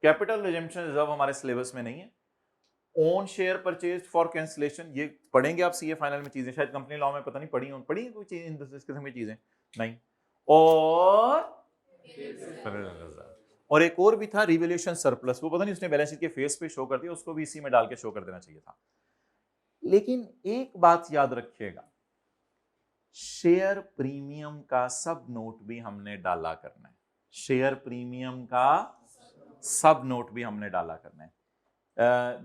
A: कैपिटल रिडेम्पशन रिजर्व हमारे सिलेबस में नहीं है। Own share purchase for cancellation, ये पढ़ेंगे आप सीए फाइनल में चीजें, शायद कंपनी लॉ में पता नहीं पढ़ी कोई चीज इन किस्म की चीजें नहीं। और एक और भी था रिवैल्यूएशन सरप्लस, वो पता नहीं उसने बैलेंस शीट के फेस पे शो कर दिया, उसको भी इसी में डाल के शो कर देना चाहिए था। लेकिन एक बात याद रखिएगा, शेयर प्रीमियम का सब नोट भी हमने डाला करना है, शेयर प्रीमियम का सब नोट भी हमने डाला करना है।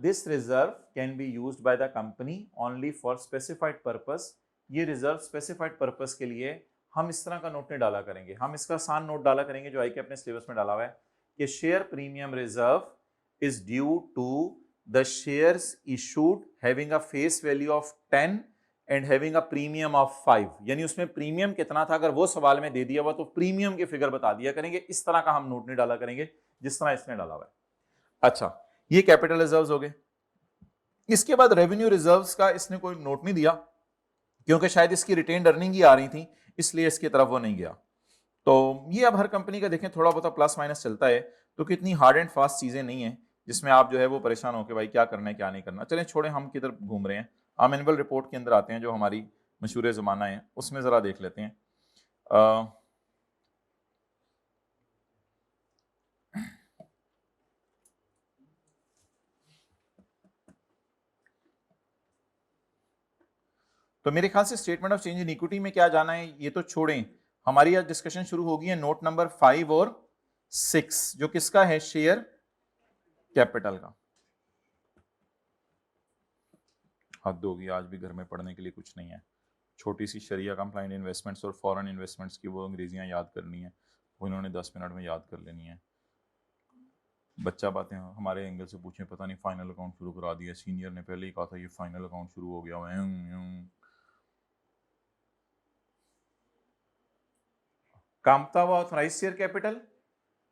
A: This reserve can be used by the company only for specified purpose, ये रिजर्व स्पेसिफाइड पर्पस के लिए हम इस तरह का नोट नहीं डाला करेंगे, हम इसका आसान नोट डाला करेंगे जो आई के अपने सिलेबस में डाला हुआ है कि share premium reserve is due to the shares issued having a face value of 10 and having a premium of 5, यानी उसमें प्रीमियम कितना था अगर वो सवाल में दे दिया हुआ तो प्रीमियम की फिगर बता दिया करेंगे। इस तरह का हम नोट नहीं डाला करेंगे जिस तरह इसने डाला हुआ है। अच्छा, ये कैपिटल रिजर्व्स हो गए। इसके बाद रेवेन्यू रिजर्व्स का इसने कोई नोट नहीं दिया क्योंकि शायद इसकी रिटेन्ड अर्निंग ही आ रही थी, इसलिए इसकी तरफ वो नहीं गया। तो ये अब हर कंपनी का देखें थोड़ा बहुत प्लस माइनस चलता है, तो कितनी हार्ड एंड फास्ट चीजें नहीं है जिसमें आप जो है वो परेशान हो के भाई क्या करना है क्या नहीं करना। चलें छोड़े, हम किधर घूम रहे हैं, हम एनुअल रिपोर्ट के अंदर आते हैं जो हमारी मशहूर ज़माना है, उसमें ज़रा देख लेते हैं। तो मेरे ख्याल से statement of change in equity में क्या जाना है ये तो छोड़ें, हमारी आज डिस्कशन शुरू होगी है नोट नंबर 5 और 6 जो किसका है, शेयर कैपिटल का। हद होगी, आज भी घर में पढ़ने के लिए कुछ नहीं है। छोटी सी शरिया कंप्लाइंट इन्वेस्टमेंट्स और फॉरेन इन्वेस्टमेंट्स की वो अंग्रेजियां याद करनी है, वो इन्होंने 10 मिनट में याद कर लेनी है। बच्चा बातें हमारे एंगल से पूछें, पता नहीं फाइनल अकाउंट शुरू करा दिया, सीनियर ने पहले ही कहा था ये फाइनल अकाउंट शुरू हो गया। कामता हुआ ऑथराइज शेयर कैपिटल,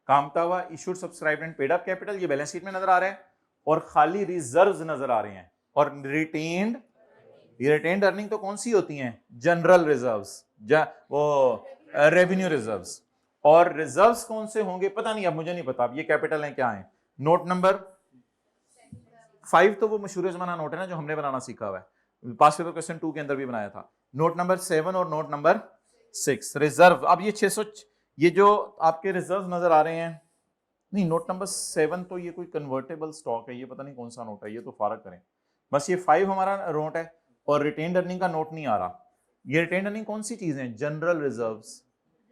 A: कामता हुआ issued subscribed and paid up capital, ये बैलेंस शीट में नजर आ रहा है, और खाली रिजर्व्स नजर आ रहे हैं। और रिटेन्ड, रिटेन्ड अर्निंग तो कौन सी होती हैं, जनरल रिजर्व्स, वो रेवेन्यू रिजर्व्स। और रिजर्व्स कौन से होंगे पता नहीं, अब मुझे नहीं पता अब ये कैपिटल है क्या है। नोट नंबर 5 तो वो मशहूर जमाना नोट है ना जो हमने बनाना सीखा हुआ है, पास पेपर क्वेश्चन 2 के अंदर भी बनाया था। नोट नंबर 7 और नोट नंबर 6 रिजर्व। अब ये 600, ये जो आपके रिजर्व नजर आ रहे हैं, नहीं नोट नंबर 7 तो ये कोई कन्वर्टेबल स्टॉक है, ये पता नहीं कौन सा नोट है, ये तो फारक करें। बस ये 5 हमारा नोट है और रिटेन्ड अर्निंग का नोट नहीं आ रहा। ये रिटेन्ड अर्निंग कौन सी चीज है, जनरल रिजर्व्स,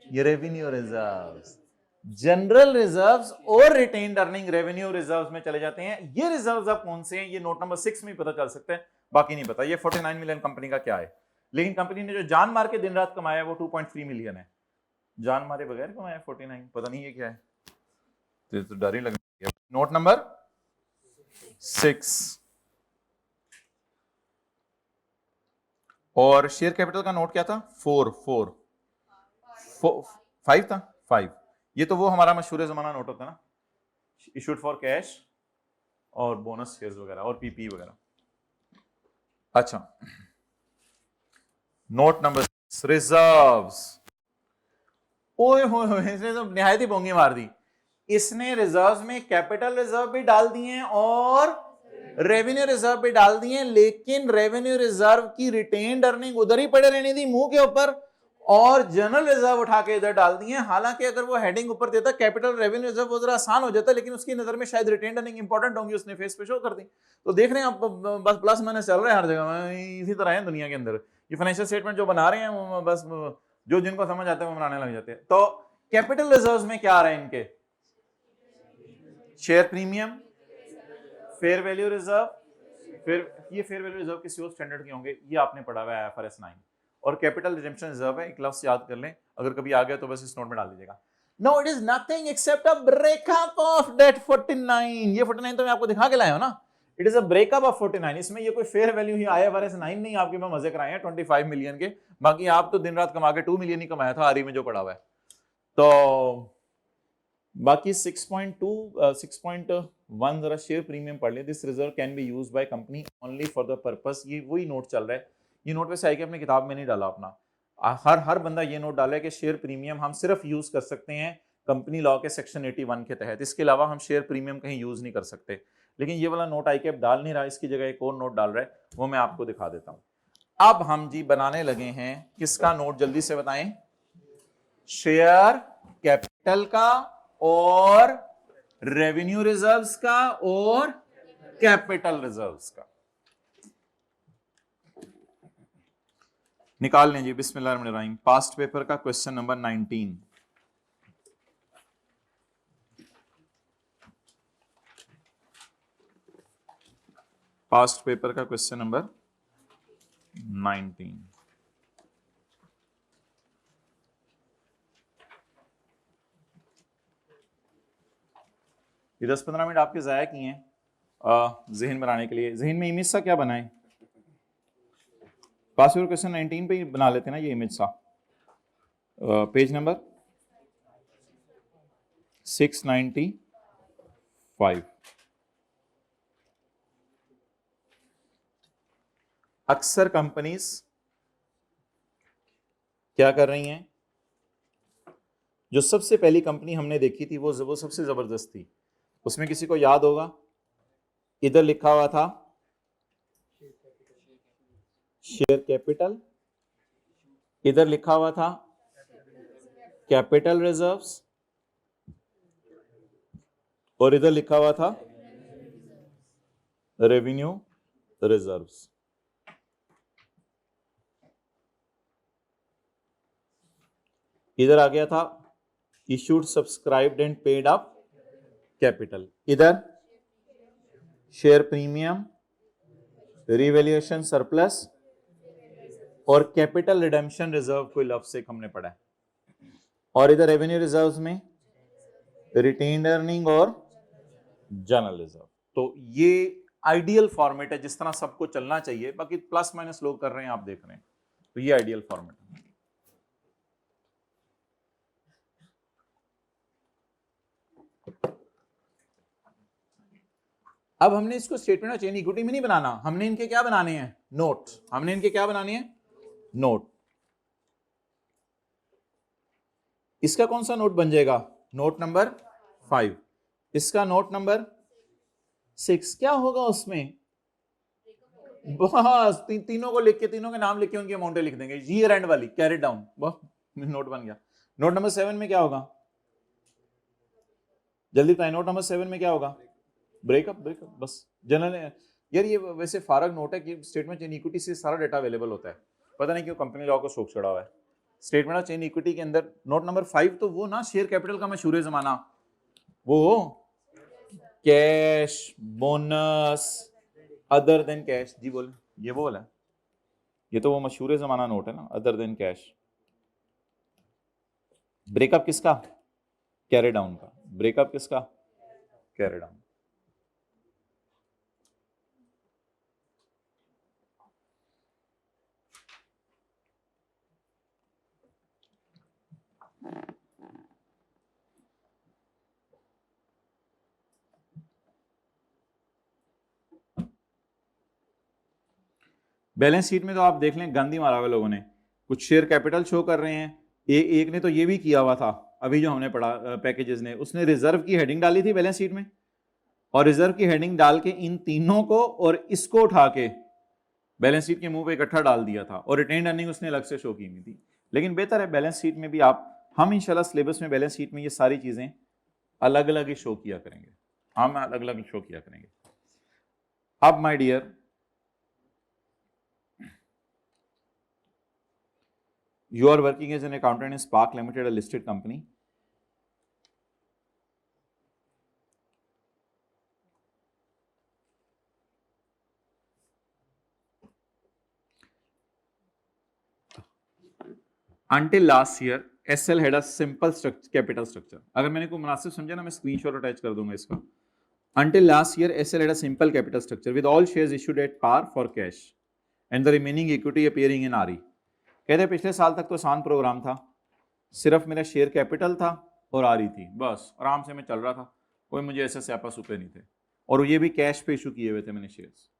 A: ये रेवेन्यू रिजर्व्स। जनरल रिजर्व्स और रिटेन्ड अर्निंग रेवेन्यू रिजर्व्स में चले जाते हैं। ये रिजर्व्स अब कौन से हैं ये नोट नंबर 6 में पता चल सकता है, बाकी नहीं पता। ये 49 मिलियन कंपनी का क्या है, लेकिन कंपनी ने जो जान मार के दिन रात कमाया वो 2.3 मिलियन है। जान मारे बगैर कमाया 49, पता नहीं ये क्या है, तो डर ही लग गया। नोट नंबर 6 और शेयर कैपिटल का नोट क्या था, 5 था, 5। ये तो वो हमारा मशहूर जमाना नोट होता है ना, इशूड फॉर कैश और बोनस शेयर्स वगैरह और पीपी वगैरह। अच्छा, नोट नंबर रिजर्व्स, ओए होए इसने तो निहायत ही बोंगी मार दी। इसने रिजर्व्स में कैपिटल रिजर्व भी डाल दिए हैं और रेवेन्यू रिजर्व भी डाल दिए, लेकिन रेवेन्यू रिजर्व की रिटेन्ड अर्निंग उधर ही पड़े रहने दी मुंह के ऊपर, और जनरल रिजर्व उठा के इधर डाल दिए। हालांकि अगर वो हेडिंग ऊपर देता कैपिटल रेवेन्यू रिजर्व वो जरा आसान हो जाता, लेकिन उसकी नजर में शायद रिटेन्ड अर्निंग इंपॉर्टेंट होंगी, उसने फेस पे शो कर दी। तो देख रहे हैं आप, बस प्लस माइनस चल रहा है हर जगह, इसी तरह है दुनिया के अंदर। ये फाइनेंशियल स्टेटमेंट जो बना रहे हैं वो बस जो जिनको समझ आता है वो बनाने लग जाते हैं। तो कैपिटल रिजर्व्स में क्या आ रहा है इनके, share premium, fair value reserve, फिर ये फेयर वैल्यू रिजर्व किसी और स्टैंडर्ड के होंगे, ये आपने पढ़ा हुआ है IFRS 9। और कैपिटल रिडेम्पशन रिजर्व है, एक लफ्ज याद कर लें, अगर कभी आ गया तो बस इस नोट में डाल दीजिएगा। No it is nothing except a breakup of that 49। ये 49 तो मैं आपको दिखा के लाया हूं ना, it is a breakup of 49। इसमें ये कोई फेयर वैल्यू ही IFRS 9 नहीं, आपके मैं मजे कराए हैं 25 मिलियन के, बाकी आप तो दिन रात कमा के 2 मिलियन ही कमाया था आरी में जो पड़ा हुआ है। तो बाकी 6.2 6.1 जरा शेयर प्रीमियम पढ़ लें। This reserve can be used by company only for the purpose, ये वही नोट चल रहा है। ये नोट वैसे आई के अपनी किताब में नहीं डाला अपना, हर बंदा ये नोट डाला है कि शेयर प्रीमियम हम सिर्फ यूज कर सकते हैं कंपनी लॉ के सेक्शन 81 के तहत, इसके अलावा हम शेयर प्रीमियम कहीं यूज नहीं कर सकते। लेकिन ये वाला नोट आई कैप डाल नहीं रहा, इसकी जगह एक और नोट डाल रहा है, वो मैं आपको दिखा देता हूं। अब हम जी बनाने लगे हैं किसका नोट, जल्दी से बताएं, शेयर कैपिटल का और रेवेन्यू रिजर्व्स का और कैपिटल रिजर्व्स का। निकाल लें जी, बिस्मिल्लाहिर्रहमानिर्रहीम। पास्ट पेपर का क्वेश्चन नंबर 19, पास्ट पेपर का क्वेश्चन नंबर 19। ये 10-15 मिनट आपके ज़ाया किए हैं जहन बनाने के लिए। जहन में इमेज सा क्या बनाएं, पास ओवर क्वेश्चन 19 पे ही बना लेते हैं ना ये इमेज सा, पेज नंबर 695। अक्सर कंपनीज क्या कर रही हैं, जो सबसे पहली कंपनी हमने देखी थी वो सबसे जबरदस्त थी, उसमें किसी को याद होगा, इधर लिखा हुआ था शेयर कैपिटल, इधर लिखा हुआ था कैपिटल रिजर्व्स, और इधर लिखा हुआ था रेवेन्यू रिजर्व्स। इधर आ गया था issued, subscribed and paid up capital, इधर शेयर प्रीमियम, रिवैल्यूएशन सरप्लस और कैपिटल रिडेम्पशन रिजर्व, कोई लफ्ज से हमने पढ़ा है, और इधर रेवेन्यू रिजर्व्स में रिटेन्ड अर्निंग और जनरल रिजर्व। तो ये आइडियल फॉर्मेट है जिस तरह सबको चलना चाहिए, बाकी प्लस माइनस लोग कर रहे हैं आप देख रहे हैं, तो ये आइडियल फॉर्मेट है। अब हमने इसको स्टेटमेंट ऑफ चेंज इक्विटी में नहीं बनाना, हमने इनके क्या बनाने हैं, नोट। हमने इनके क्या बनाने हैं, नोट। इसका कौन सा नोट बन जाएगा, नोट नंबर 5। इसका नोट नंबर 6। क्या होगा उसमें, बस तीनों को लिख के, तीनों के नाम लिख के उनकी अमाउंटें लिख देंगे, ईयर एंड वाली कैरी डाउन, बस नोट बन गया। नोट नंबर 7 में क्या होगा, जल्दी बताएं, नोट नंबर 7 में क्या होगा, ब्रेकअप। ब्रेकअप बस जनरल। यार ये वैसे फारग नोट है कि स्टेटमेंट चेंज इक्विटी से सारा डेटा अवेलेबल होता है, पता नहीं क्यों कंपनी लॉ को शौक चढ़ा हुआ है। स्टेटमेंट ऑफ चेंज इक्विटी के अंदर नोट नंबर 5 तो वो ना शेयर कैपिटल का मशहूर जमाना, वो cash, bonus, other than cash, जी बोले, ये वो वाला, ये तो वो मशहूर जमाना नोट है ना, अदर देन कैश। ब्रेकअप किसका, कैरी डाउन का। ब्रेकअप किसका, कैरी डाउन। बैलेंस शीट में तो आप देख लें गांधी मारा हुआ लोगों ने, कुछ शेयर कैपिटल शो कर रहे हैं, एक ने तो ये भी किया हुआ था अभी जो हमने पढ़ा पैकेजेस ने, उसने रिजर्व की हेडिंग डाली थी बैलेंस शीट में, और रिजर्व की हेडिंग डाल के इन तीनों को और इसको उठा के बैलेंस शीट के मुंह पे इकट्ठा डाल दिया था, और रिटेन्ड अर्निंग उसने अलग से शो की हुई थी। लेकिन बेहतर है बैलेंस शीट में भी हम इंशाल्लाह सिलेबस में बैलेंस शीट में ये सारी चीजें अलग अलग ही शो किया करेंगे, हम अलग अलग शो किया करेंगे। अब my dear, you are working as an accountant in Spark Limited, a listed company. Until last year, SL had a simple capital structure. अगर मैंने को मुनासिब समझा ना, मैं स्क्रीनशॉट अटैच कर दूंगा इसका। Until last year, SL had a simple capital structure with all shares issued at par for cash and the remaining equity appearing in RE. कहते हैं पिछले साल तक तो आसान प्रोग्राम था, सिर्फ मेरा शेयर कैपिटल था और RE थी, बस आराम से मैं चल रहा था, कोई मुझे ऐसे स्यापा सुपे नहीं थे, और ये भी कैश पे इशू किए हुए थे मैंने शेयर्स,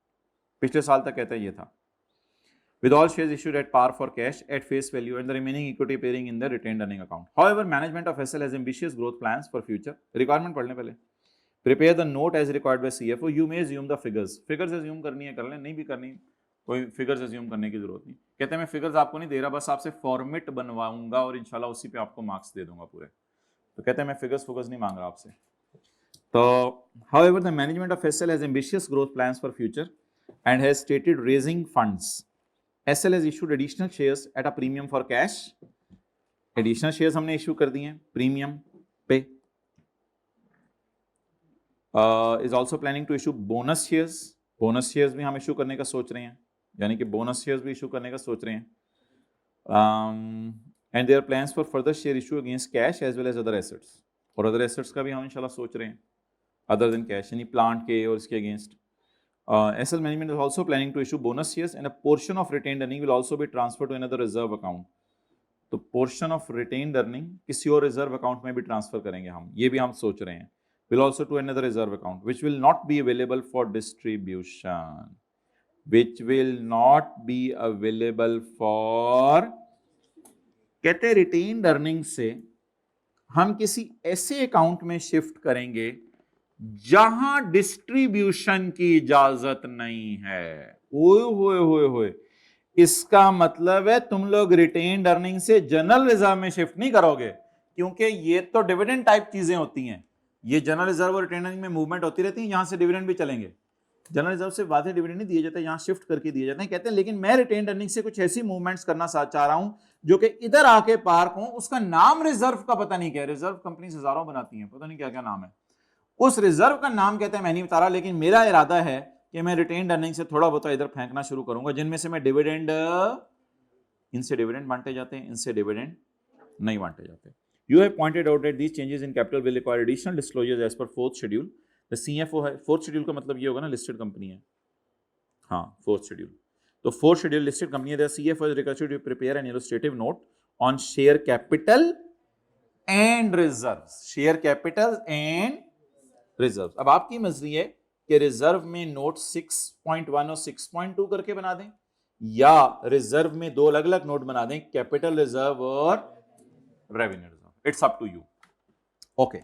A: पिछले साल तक कहता है ये था। With all shares issued at par for cash at face value and the remaining equity appearing in the retained earning account. However, management of SL has ambitious growth plans for future. Requirement पढ़ने पहले. Prepare the note as required by CFO. You may assume the figures. Figures assume करनी है कर लें, नहीं भी करनी कोई figures assume करने की जरूरत नहीं। कहते हैं मैं figures आपको नहीं दे रहा, बस आपसे फॉर्मेट बनवाऊंगा और इंशाल्लाह उसी पे आपको मार्क्स दे दूंगा पूरे। तो कहते हैं मैं figures नहीं मांग रहा आपसे। तो however, the management of SL has ambitious growth plans for future and has stated raising funds. SL has issued additional shares at a premium for cash. Additional shares हमने इशू कर दिए हैं प्रीमियम पे. Is also planning to issue bonus shares. Bonus shares भी हम issue करने का सोच रहे हैं, यानी कि bonus shares भी इशू करने का सोच रहे हैं. And there are plans for further share issue against cash as well as other assets. और other assets का भी हम इंशाल्लाह सोच रहे हैं, other than cash, यानी प्लांट के और इसके against. SL management is also planning to issue bonus shares and a portion of retained earning will also be transferred to another reserve account. तो पोर्शन ऑफ रिटेन्ड अर्निंग किसी और reserve account में भी transfer करेंगे हम, ये भी हम सोच रहे हैं. Will also to another reserve account which will not be available for distribution, which will not be available for. कहते हैं रिटेन्ड अर्निंग से हम किसी ऐसे अकाउंट में शिफ्ट करेंगे जहां डिस्ट्रीब्यूशन की इजाजत नहीं है. ओए होए होए होए, इसका मतलब है तुम लोग रिटेन्ड अर्निंग से जनरल रिजर्व में शिफ्ट नहीं करोगे, क्योंकि ये तो डिविडेंड टाइप चीजें होती हैं. ये जनरल रिजर्व और रिटेन्ड अर्निंग में मूवमेंट होती रहती है, यहां से डिविडेंड भी चलेंगे. जनरल रिजर्व से वादे डिविडेंड नहीं दिए जाते, यहां शिफ्ट करके दिए जाते हैं. कहते हैं लेकिन मैं रिटेन्ड अर्निंग से कुछ ऐसी मूवमेंट्स करना चाह रहा हूं जो कि इधर आके पार्क हो, उसका नाम रिजर्व का पता नहीं क्या है. रिजर्व कंपनी हजारों बनाती हैं, पता नहीं क्या क्या नाम है. उस रिजर्व का नाम कहते हैं मैं नहीं बता रहा, लेकिन मेरा इरादा है कि मैं रिटेन्ड अर्निंग से थोड़ा बहुत इधर फेंकना शुरू करूंगा, जिनमें से मैं डिविडेंड, इनसे डिविडेंड बांटे जाते हैं, इनसे डिविडेंड नहीं बांटे जाते. You have pointed out that these changes in capital will require additional disclosures as per fourth schedule. The CFO है, fourth schedule का मतलब ये होगा ना लिस्टेड कंपनी है. हाँ, fourth schedule. तो fourth schedule लिस्टेड कंपनी है. The CFO is required to prepare an illustrative note on share capital and reserves. Share capital and reserves. अब आपकी मर्जी है कि रिजर्व में नोट 6.1 और 6.2 करके बना दें, या रिजर्व में दो अलग अलग नोट बना दें, कैपिटल रिजर्व और revenue reserve. It's up to you. Okay,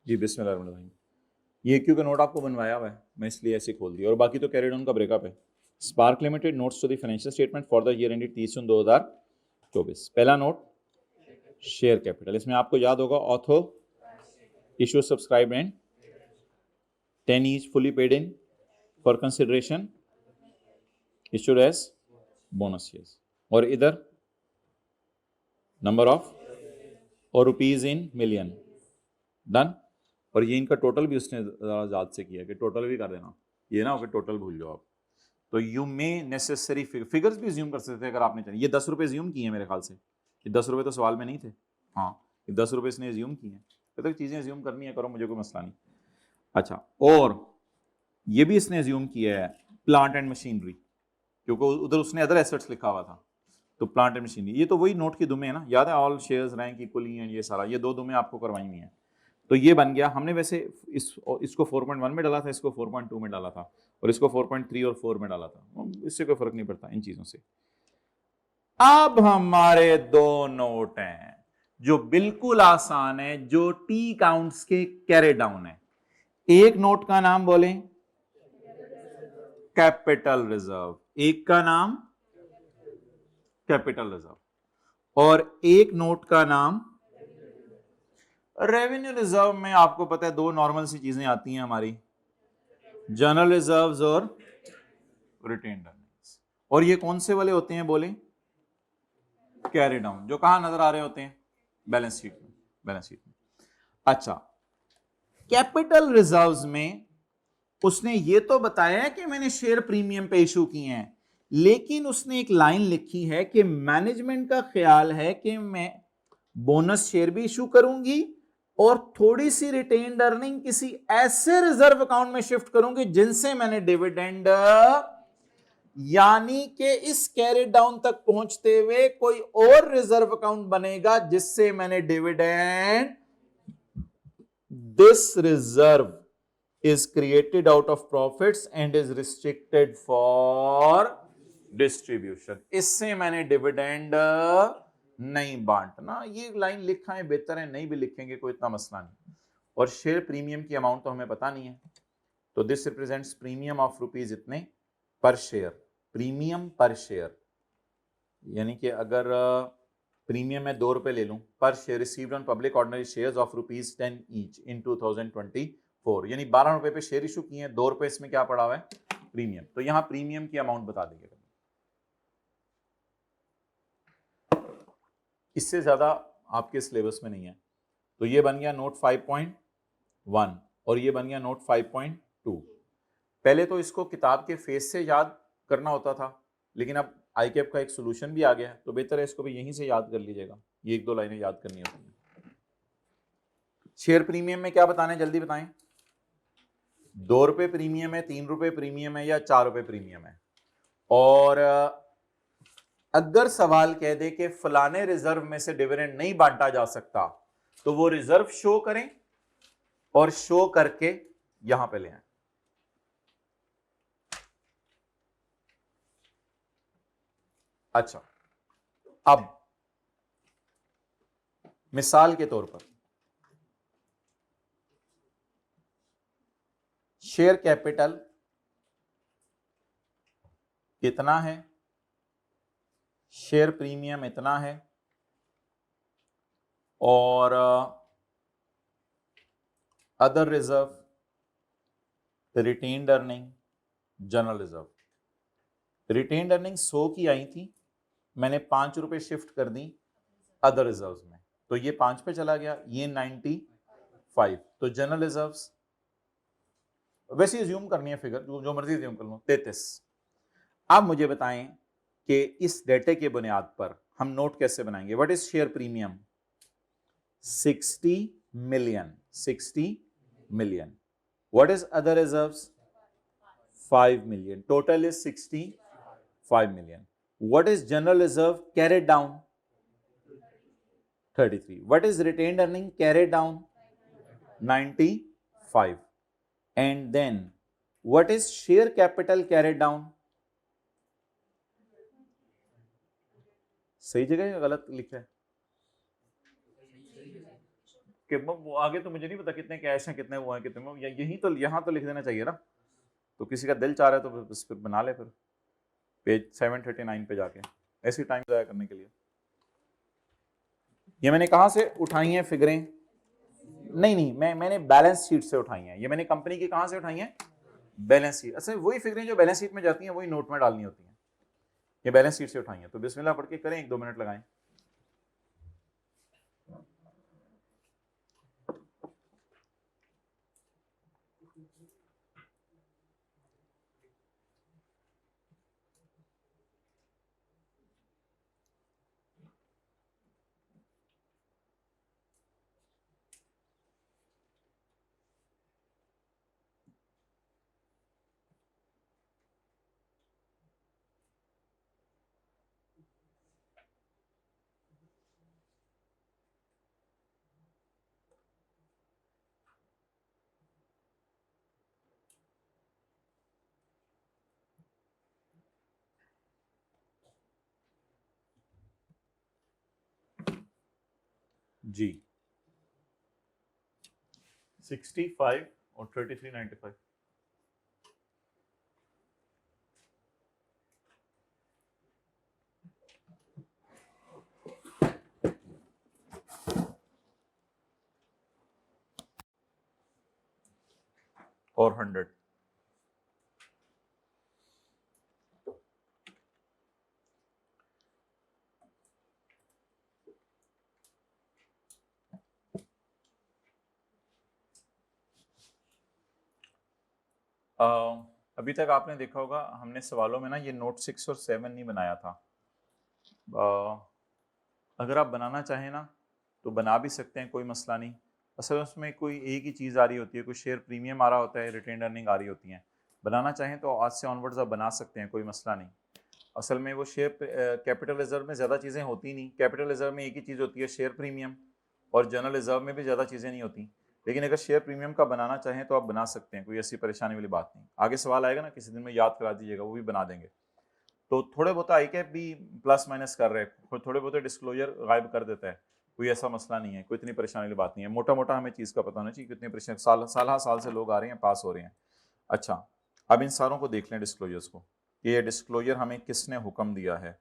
A: जी बिस्मिल्लाह. ये क्यों का नोट आपको बनवाया हुआ है, मैं इसलिए ऐसे खोल दिया, और बाकी तो कैरिड ऑन का ब्रेकअप है. Spark limited notes to the financial statement for the year ended 30 June 2024. पहला नोट शेयर कैपिटल, इसमें आपको याद होगा ऑथो issue subscribe and 10 each fully paid in for consideration issued as bonus shares. और इधर नंबर ऑफ और रुपीज इन मिलियन. डन. और ये इनका टोटल भी उसने याद से किया कि टोटल भी कर देना, ये ना हो कि टोटल भूल जाओ आप. तो यू मे नेसेसरी फिगर्स भी ज्यूम कर सकते थे अगर आपने चाहिए. ये 10 रुपए ज्यूम किए हैं मेरे ख्याल से, ये 10 रुपए तो सवाल में नहीं थे. हाँ, ये 10 रुपए इसने ज्यूम किए हैं. तो चीजें ज्यूम करनी है, करो, मुझे कोई मसला नहीं. अच्छा, और ये भी इसने ज्यूम किया है प्लांट एंड मशीनरी, क्योंकि उधर उसने अदर एसेट्स लिखा हुआ था. तो प्लांट एंड मशीनरी, ये तो वही नोट की दुमे है ना, याद है, all shares rank equally and ये सारा, ये दो दुमे आपको करवाई हुई हैं. तो ये बन गया. हमने वैसे इसको 4.1 में डाला था, इसको 4.2 में डाला था, और इसको 4.3 और 4 में डाला था. इससे कोई फर्क नहीं पड़ता इन चीजों से. अब हमारे दो नोट हैं जो बिल्कुल आसान है, जो टी काउंट्स के कैरी डाउन है. एक नोट का नाम बोलें कैपिटल रिजर्व, एक का नाम कैपिटल रिजर्व, और एक नोट का नाम रेवेन्यू रिजर्व. में आपको पता है दो नॉर्मल सी चीजें आती हैं हमारी, जनरल रिजर्व्स और रिटेन्ड अर्निंग्स. और ये कौन से वाले होते हैं बोले, कैरी डाउन, जो कहां नजर आ रहे होते हैं, बैलेंस शीट में. बैलेंस शीट में. अच्छा, कैपिटल रिजर्व्स में उसने ये तो बताया है कि मैंने शेयर प्रीमियम पे इशू किए हैं, लेकिन उसने एक लाइन लिखी है कि मैनेजमेंट का ख्याल है कि मैं बोनस शेयर भी इशू करूंगी और थोड़ी सी रिटेन्ड अर्निंग किसी ऐसे रिजर्व अकाउंट में शिफ्ट करूंगी जिनसे मैंने डिविडेंड, यानी कि इस कैरी डाउन तक पहुंचते हुए कोई और रिजर्व अकाउंट बनेगा जिससे मैंने dividend. This reserve is created out of profits and is restricted for distribution. इससे मैंने डिविडेंड नहीं बांटना. ये लाइन लिखा है, बेहतर है नहीं भी लिखेंगे कोई इतना मसला नहीं. और शेयर प्रीमियम की अमाउंट तो हमें पता नहीं है, तो this represents premium of rupees इतने पर शेयर. प्रीमियम पर शेयर, यानी कि अगर प्रीमियम में 2 रुपए ले लूं पर share received on public ordinary shares of rupees 10 each in 2024 4, यानी 12 रुपए पे शेयर इशू किए हैं, 2 रुपए इसमें क्या पड़ा हुआ है, प्रीमियम। तो यहां प्रीमियम की अमाउंट बता देंगे, इससे ज्यादा आपके सिलेबस में नहीं है। तो ये बन गया नोट 5.1 और ये बन गया नोट 5.2। पहले तो इसको किताब के फेस से याद करना होता था, लेकिन अब आईकैप का एक सोल्यूशन भी आ गया है, तो बेहतर है इसको भी यहीं से याद कर लीजिएगा, ये 1-2 लाइनें याद करनी होती हैं। शेयर प्रीमियम में क्या बताना है, जल्दी बताएं। 2 रुपए प्रीमियम है, 3 रुपए प्रीमियम है, या 4 रुपए प्रीमियम है। और अगर सवाल कह दे कि फलाने रिजर्व में से डिविडेंड नहीं बांटा जा सकता, तो वो रिजर्व शो करें और शो करके यहां पे ले आए। अच्छा, अब मिसाल के तौर पर शेयर कैपिटल कितना है, शेयर प्रीमियम इतना है, और other reserve, retained earning, general reserve. Retained earning 100 की आई थी, मैंने 5 रुपए शिफ्ट कर दी अदर रिजर्व्स में, तो ये 5 पे चला गया, ये 95। तो जनरल रिजर्व्स वैसे अज्यूम करनी है फिगर, जो मर्जी अज्यूम कर लो, 33। अब मुझे बताएं कि इस डेटे के बुनियाद पर हम नोट कैसे बनाएंगे। What is share premium, 60 million, 60 million. What is other reserves, 5 million, total is 65 million. What is general reserve carried down, 33. What is retained earning carried down, 95. And then what is share capital carried down, सही जगह या गलत लिखा है कि वो आगे तो मुझे नहीं पता कितने कैश हैं, कितने वो हैं, कितने वो, यही तो यहां तो लिख देना चाहिए ना। तो किसी का दिल चाह रहा है तो बस फिर बना ले, फिर पेज 739 पे जाके, ऐसी टाइम जाया करने के लिए। ये मैंने कहां से उठाई हैं फिगरें, नहीं मैंने बैलेंस शीट से उठाई हैं। ये मैंने कंपनी की कहां से उठाई हैं, बैलेंस शीट। अच्छा, वही फिगरें जो बैलेंस शीट में जाती हैं वही नोट में डालनी होती हैं, ये बैलेंस शीट से उठाई हैं। तो बिस्मिल्लाह पढ़ के करें, 1-2 मिनट लगाएं। जी 65 और 3395, और 100। अभी तक आपने देखा होगा हमने सवालों में ना ये नोट 6 और 7 नहीं बनाया था। अगर आप बनाना चाहें ना तो बना भी सकते हैं, कोई मसला नहीं। असल उसमें कोई एक ही चीज़ आ रही होती है, कोई शेयर प्रीमियम आ रहा होता है, रिटेन्ड अर्निंग आ रही होती हैं। बनाना चाहें तो आज से ऑनवर्ड्स आप बना सकते हैं, कोई मसला नहीं। असल में वो शेयर कैपिटल रिजर्व में ज़्यादा चीज़ें होती नहीं। कैपिटल रिजर्व में एक ही चीज़ होती है, शेयर प्रीमियम, और जनरल रिजर्व में भी ज़्यादा चीज़ें नहीं होती। लेकिन अगर शेयर प्रीमियम का बनाना चाहें तो आप बना सकते हैं, कोई ऐसी परेशानी वाली बात नहीं। आगे सवाल आएगा ना, किसी दिन में याद करा दीजिएगा, वो भी बना देंगे। तो थोड़े बहुत आईकैप भी प्लस माइनस कर रहे हैं, थोड़े बहुत डिस्क्लोजर गायब कर देता है, कोई ऐसा मसला नहीं है, कोई इतनी परेशानी वाली बात नहीं है। मोटा मोटा हमें चीज़ का पता होना चाहिए कितनी परेशानी, साल से लोग आ रहे हैं, पास हो रहे हैं। अच्छा, अब इन सारों को देख लें डिस्क्लोजर्स को, ये डिस्क्लोजर हमें किसने हुक्म दिया है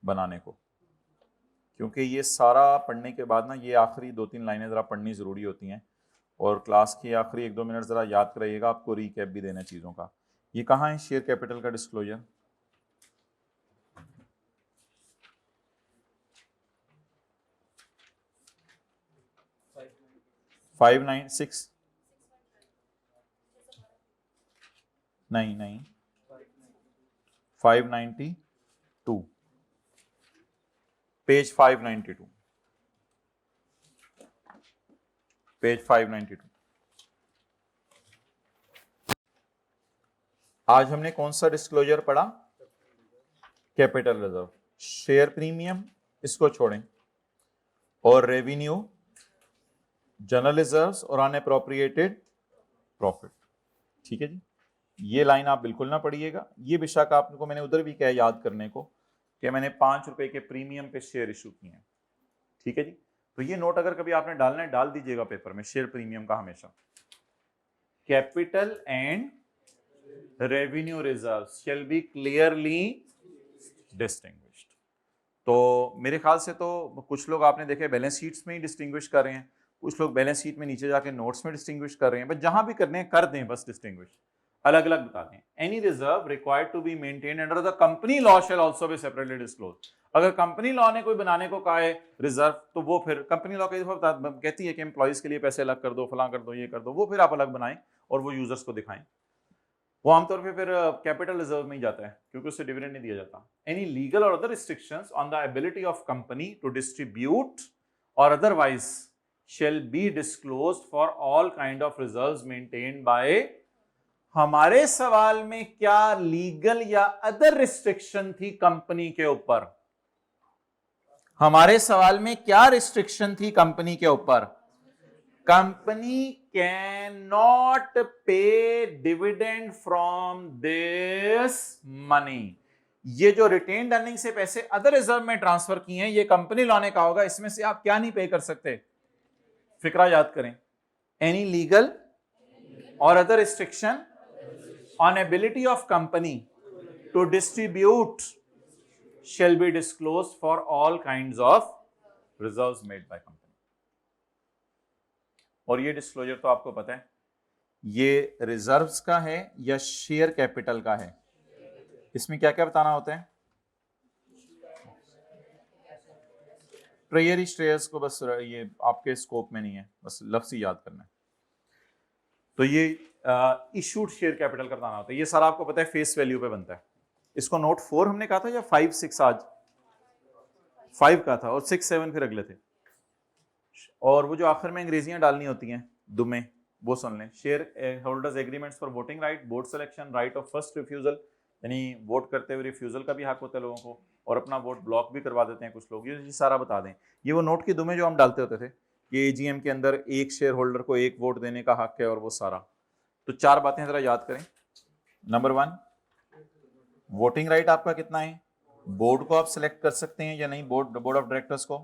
A: बनाने को, क्योंकि ये सारा पढ़ने के बाद ना ये आखिरी 2-3 लाइनें ज़रा पढ़नी ज़रूरी होती हैं। और क्लास के आखिरी 1-2 मिनट जरा याद कराइएगा, आपको रिकैप भी देना चीजों का। ये कहाँ है शेयर कैपिटल का डिस्क्लोजर? फाइव नाइन सिक्स नहीं 592 पेज 592 पेज 592। आज हमने कौन सा डिस्क्लोजर पढ़ा? कैपिटल रिजर्व, शेयर प्रीमियम इसको छोड़ें, और रेवेन्यू, जनरल रिजर्व्स और अनएप्रोप्रिएटेड प्रॉफिट। ठीक है जी, ये लाइन आप बिल्कुल ना पढ़िएगा। ये बेशक आपको मैंने उधर भी कहा याद करने को कि मैंने 5 रुपए के प्रीमियम पे शेयर इशू किए हैं। ठीक है जी, तो ये नोट अगर कभी आपने डालना है डाल दीजिएगा पेपर में, शेयर प्रीमियम का हमेशा। Capital and revenue reserves shall be clearly distinguished. तो मेरे ख्याल से तो कुछ लोग आपने देखे बैलेंस शीट्स में ही डिस्टिंग्विश कर रहे हैं, कुछ लोग बैलेंस शीट में नीचे जाके नोट्स में डिस्टिंग्विश कर रहे हैं, बस जहां भी करने हैं कर दें, बस डिस्टिंग्विश अलग अलग बता दें। Any reserve required to be maintain under the company law shall also be separately disclose. अगर कंपनी लॉ ने कोई बनाने को कहा है रिजर्व, तो वो फिर कंपनी लॉ कई दफा कहती है कि एम्प्लॉइज के लिए पैसे अलग कर दो, फलां कर दो, ये कर दो, वो फिर आप अलग बनाएं और वो यूजर्स को दिखाएं। वो आमतौर पे फिर कैपिटल रिजर्व में ही जाता है क्योंकि उससे डिविडेंड नहीं दिया जाता। Any legal or other restrictions on the ability of company to distribute or otherwise shall be disclosed for all kind of reserves maintained by। हमारे सवाल में क्या लीगल या अदर रिस्ट्रिक्शन थी कंपनी के ऊपर? हमारे सवाल में क्या रिस्ट्रिक्शन थी कंपनी के ऊपर? कंपनी कैन नॉट पे डिविडेंड फ्रॉम दिस मनी। ये जो रिटेन्ड अर्निंग से पैसे अदर रिजर्व में ट्रांसफर किए हैं, ये कंपनी लॉ ने कहा होगा इसमें से आप क्या नहीं पे कर सकते। फिक्रा याद करें, any legal or other restriction on ability of company to distribute shall be disclosed for all kinds of reserves made by company। और ये डिस्क्लोजर तो आपको पता है, ये रिजर्व्स का है या शेयर कैपिटल का है? इसमें क्या क्या बताना होता है? ट्रेयरी श्रेयर्स को बस ये आपके स्कोप में नहीं है, बस लफ्ज़ ही याद करना है। तो ये इशूड शेयर कैपिटल का बताना होता है। ये सारा आपको पता है फेस वैल्यू पे बनता है। इसको नोट 4 हमने कहा था या 5 6? आज 5 का था और 6 7 फिर अगले थे। और वो जो आखिर में अंग्रेजियां डालनी होती हैं दुमे, वो सुन लें। Share holders agreements for voting right, board selection, right of first refusal, यानी वोट करते हुए रिफ्यूजल का भी हक होता है लोगों को, और अपना वोट ब्लॉक भी करवा देते हैं कुछ लोग। ये सारा बता दें। ये वो नोट की दुमे जो हम डालते होते थे कि एजीएम के अंदर एक शेयर होल्डर को एक वोट देने का हक है, और वो सारा। तो 4 बातें जरा याद करें। नंबर 1, वोटिंग राइट आपका कितना है? बोर्ड को आप सिलेक्ट कर सकते हैं या नहीं, बोर्ड ऑफ डायरेक्टर्स को।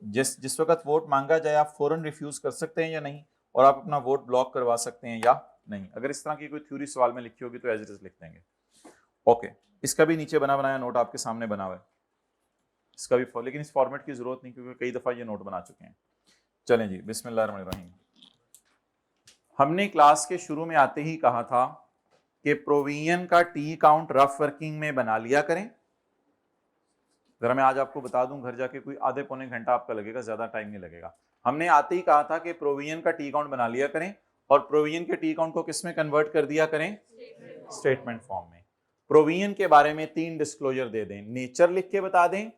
A: जिस वक्त वोट मांगा जाए आप फौरन रिफ्यूज कर सकते हैं या नहीं, और आप अपना वोट ब्लॉक करवा सकते हैं या नहीं। अगर इस तरह की कोई थ्योरी सवाल में लिखी होगी तो एज इट इज लिख देंगे। ओके, इसका भी नीचे बना बनाया नोट आपके सामने बना हुआ है, इसका भी, लेकिन इस फॉर्मेट की जरूरत नहीं क्योंकि कई दफा ये नोट बना चुके हैं। चलें जी, बिस्मिल्लाहिर्रहमानिर्रहीम। हमने क्लास के शुरू में आते ही कहा था कि प्रोविजन का टी काउंट रफ वर्किंग में बना लिया करें। जरा मैं आज आपको बता दूं, घर जाके कोई आधे पौने घंटा आपका लगेगा, ज्यादा टाइम नहीं लगेगा। हमने आते ही कहा था कि प्रोविजन का टी काउंट बना लिया करें, और प्रोविजन के टी काउंट को किस में कन्वर्ट कर दिया करें? स्टेटमेंट फॉर्म में। प्रोविजन के बारे में 3 डिस्क्लोजर दे दें, नेचर लिख के बता दें,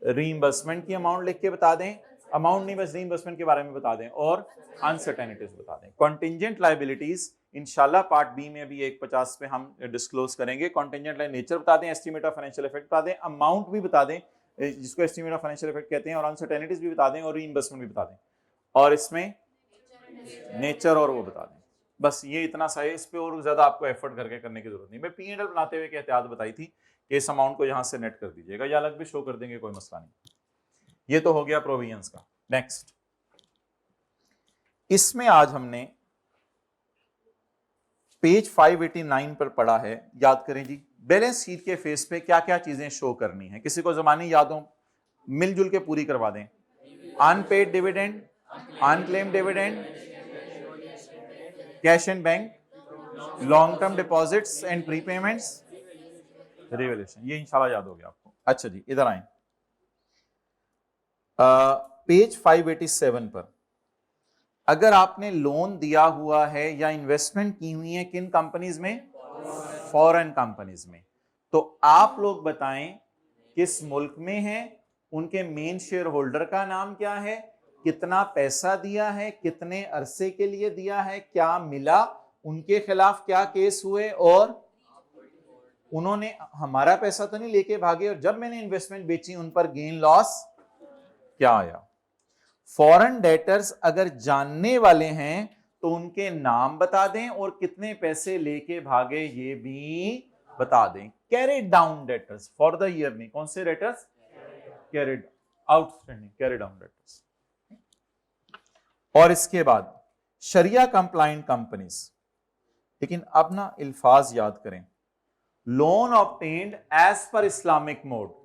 A: रीइंबर्समेंट की अमाउंट लिख के बता दें, अमाउंट नहीं बस रीइंबर्समेंट के बारे में बता दें, और अनसर्टेनिटीज बता दें। कॉन्टिंजेंट लायबिलिटीज इंशाल्लाह पार्ट बी में भी 150 पे हम डिस्क्लोज करेंगे। कॉन्टिंजेंट लाइन नेचर बता दें, एस्टीमेट ऑफ फाइनेंशियल इफेक्ट बता दें, अमाउंट भी बता दें जिसको एस्टीमेट ऑफ फाइनेंशियल इफेक्ट कहते हैं, और अनसर्टेनिटीज भी बता दें, और रीइंबर्समेंट भी बता दें, और इसमें नेचर और वो बता दें। बस ये इतना सा है, इस पे और ज्यादा आपको एफर्ट करके करने की जरूरत नहीं। मैं P&L बनाते हुए एहतियात बताई थी कि इस अमाउंट को यहां से नेट कर दीजिएगा, या अलग भी शो कर देंगे, कोई मसला नहीं। ये तो हो गया प्रोविजंस का। नेक्स्ट, इसमें आज हमने पेज 589 पर पढ़ा है, याद करें जी, बैलेंस शीट के फेस पे क्या क्या चीजें शो करनी है। किसी को जमानी याद हो, मिलजुल के पूरी करवा दें। Unpaid dividend, unclaimed dividend, cash and bank, long term deposits and prepayments, revaluation. ये इंशाल्लाह याद हो गया आपको। अच्छा जी, इधर आए, पेज 587 पर, अगर आपने लोन दिया हुआ है या इन्वेस्टमेंट की हुई है किन कंपनीज में, फॉरेन कंपनीज में, तो आप लोग बताएं किस मुल्क में है, उनके मेन शेयर होल्डर का नाम क्या है, कितना पैसा दिया है, कितने अरसे के लिए दिया है, क्या मिला, उनके खिलाफ क्या केस हुए, और उन्होंने हमारा पैसा तो नहीं लेके भागे, और जब मैंने इन्वेस्टमेंट बेची उन पर गेन लॉस क्या आया। फॉरेन डेटर्स अगर जानने वाले हैं तो उनके नाम बता दें और कितने पैसे लेके भागे ये भी बता दें। Carried down debtors for the year में कौन से debtors, carried outstanding, carried down debtors. और इसके बाद शरिया कंप्लाइंट कंपनीज, लेकिन अब ना अल्फाज याद करें, loan obtained as per Islamic mode,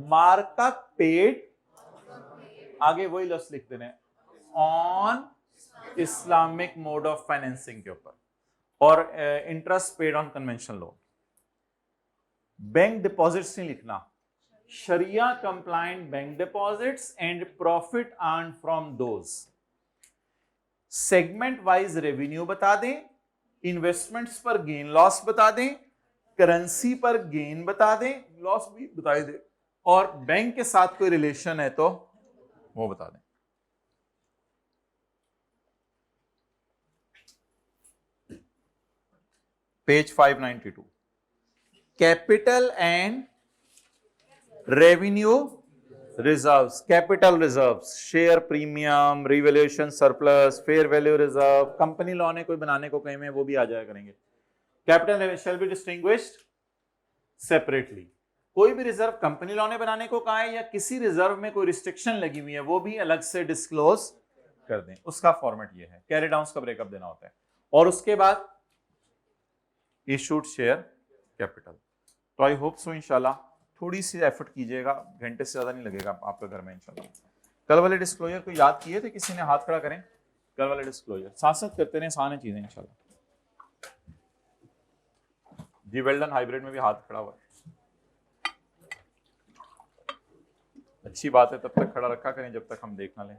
A: markup paid, आगे वही लफ्ज लिख देने, on Islamic mode of financing के ऊपर, और interest paid on conventional loan. Bank deposits नहीं लिखना, sharia compliant bank deposits and profit earn from those. Segment wise revenue बता दें, इन्वेस्टमेंट्स पर गेन लॉस बता दें, करेंसी पर गेन बता दें, लॉस भी बता दें, और बैंक के साथ कोई रिलेशन है तो वो बता दें। Page 592, capital and revenue reserves, capital reserves, share premium, revaluation surplus, fair value reserve, company law ने कोई बनाने को कहे में वो भी आ जाया करेंगे। Capital shall be distinguished separately. कोई भी रिजर्व कंपनी लॉ ने बनाने को कहा है या किसी रिजर्व में कोई रिस्ट्रिक्शन लगी हुई है वो भी अलग से डिस्क्लोज कर दें, उसका फॉर्मेट ये है। कैरी डाउन्स का ब्रेकअप देना होता है, और उसके बाद इशूड शेयर कैपिटल। तो आई होप सो इंशाल्लाह थोड़ी सी एफर्ट कीजिएगा, घंटे से ज्यादा नहीं लगेगा आपके घर में इंशाल्लाह। कल वाले डिस्क्लोजर को याद किए थे किसी ने, हाथ खड़ा करें। कल वाले डिस्क्लोजर साथ साथ करते रहे, आसान है चीजें इंशाल्लाह। जी वेल्डन हाइब्रिड में भी हाथ खड़ा हुआ है, अच्छी बात है, तब तक खड़ा रखा करें जब तक हम देख ना लें।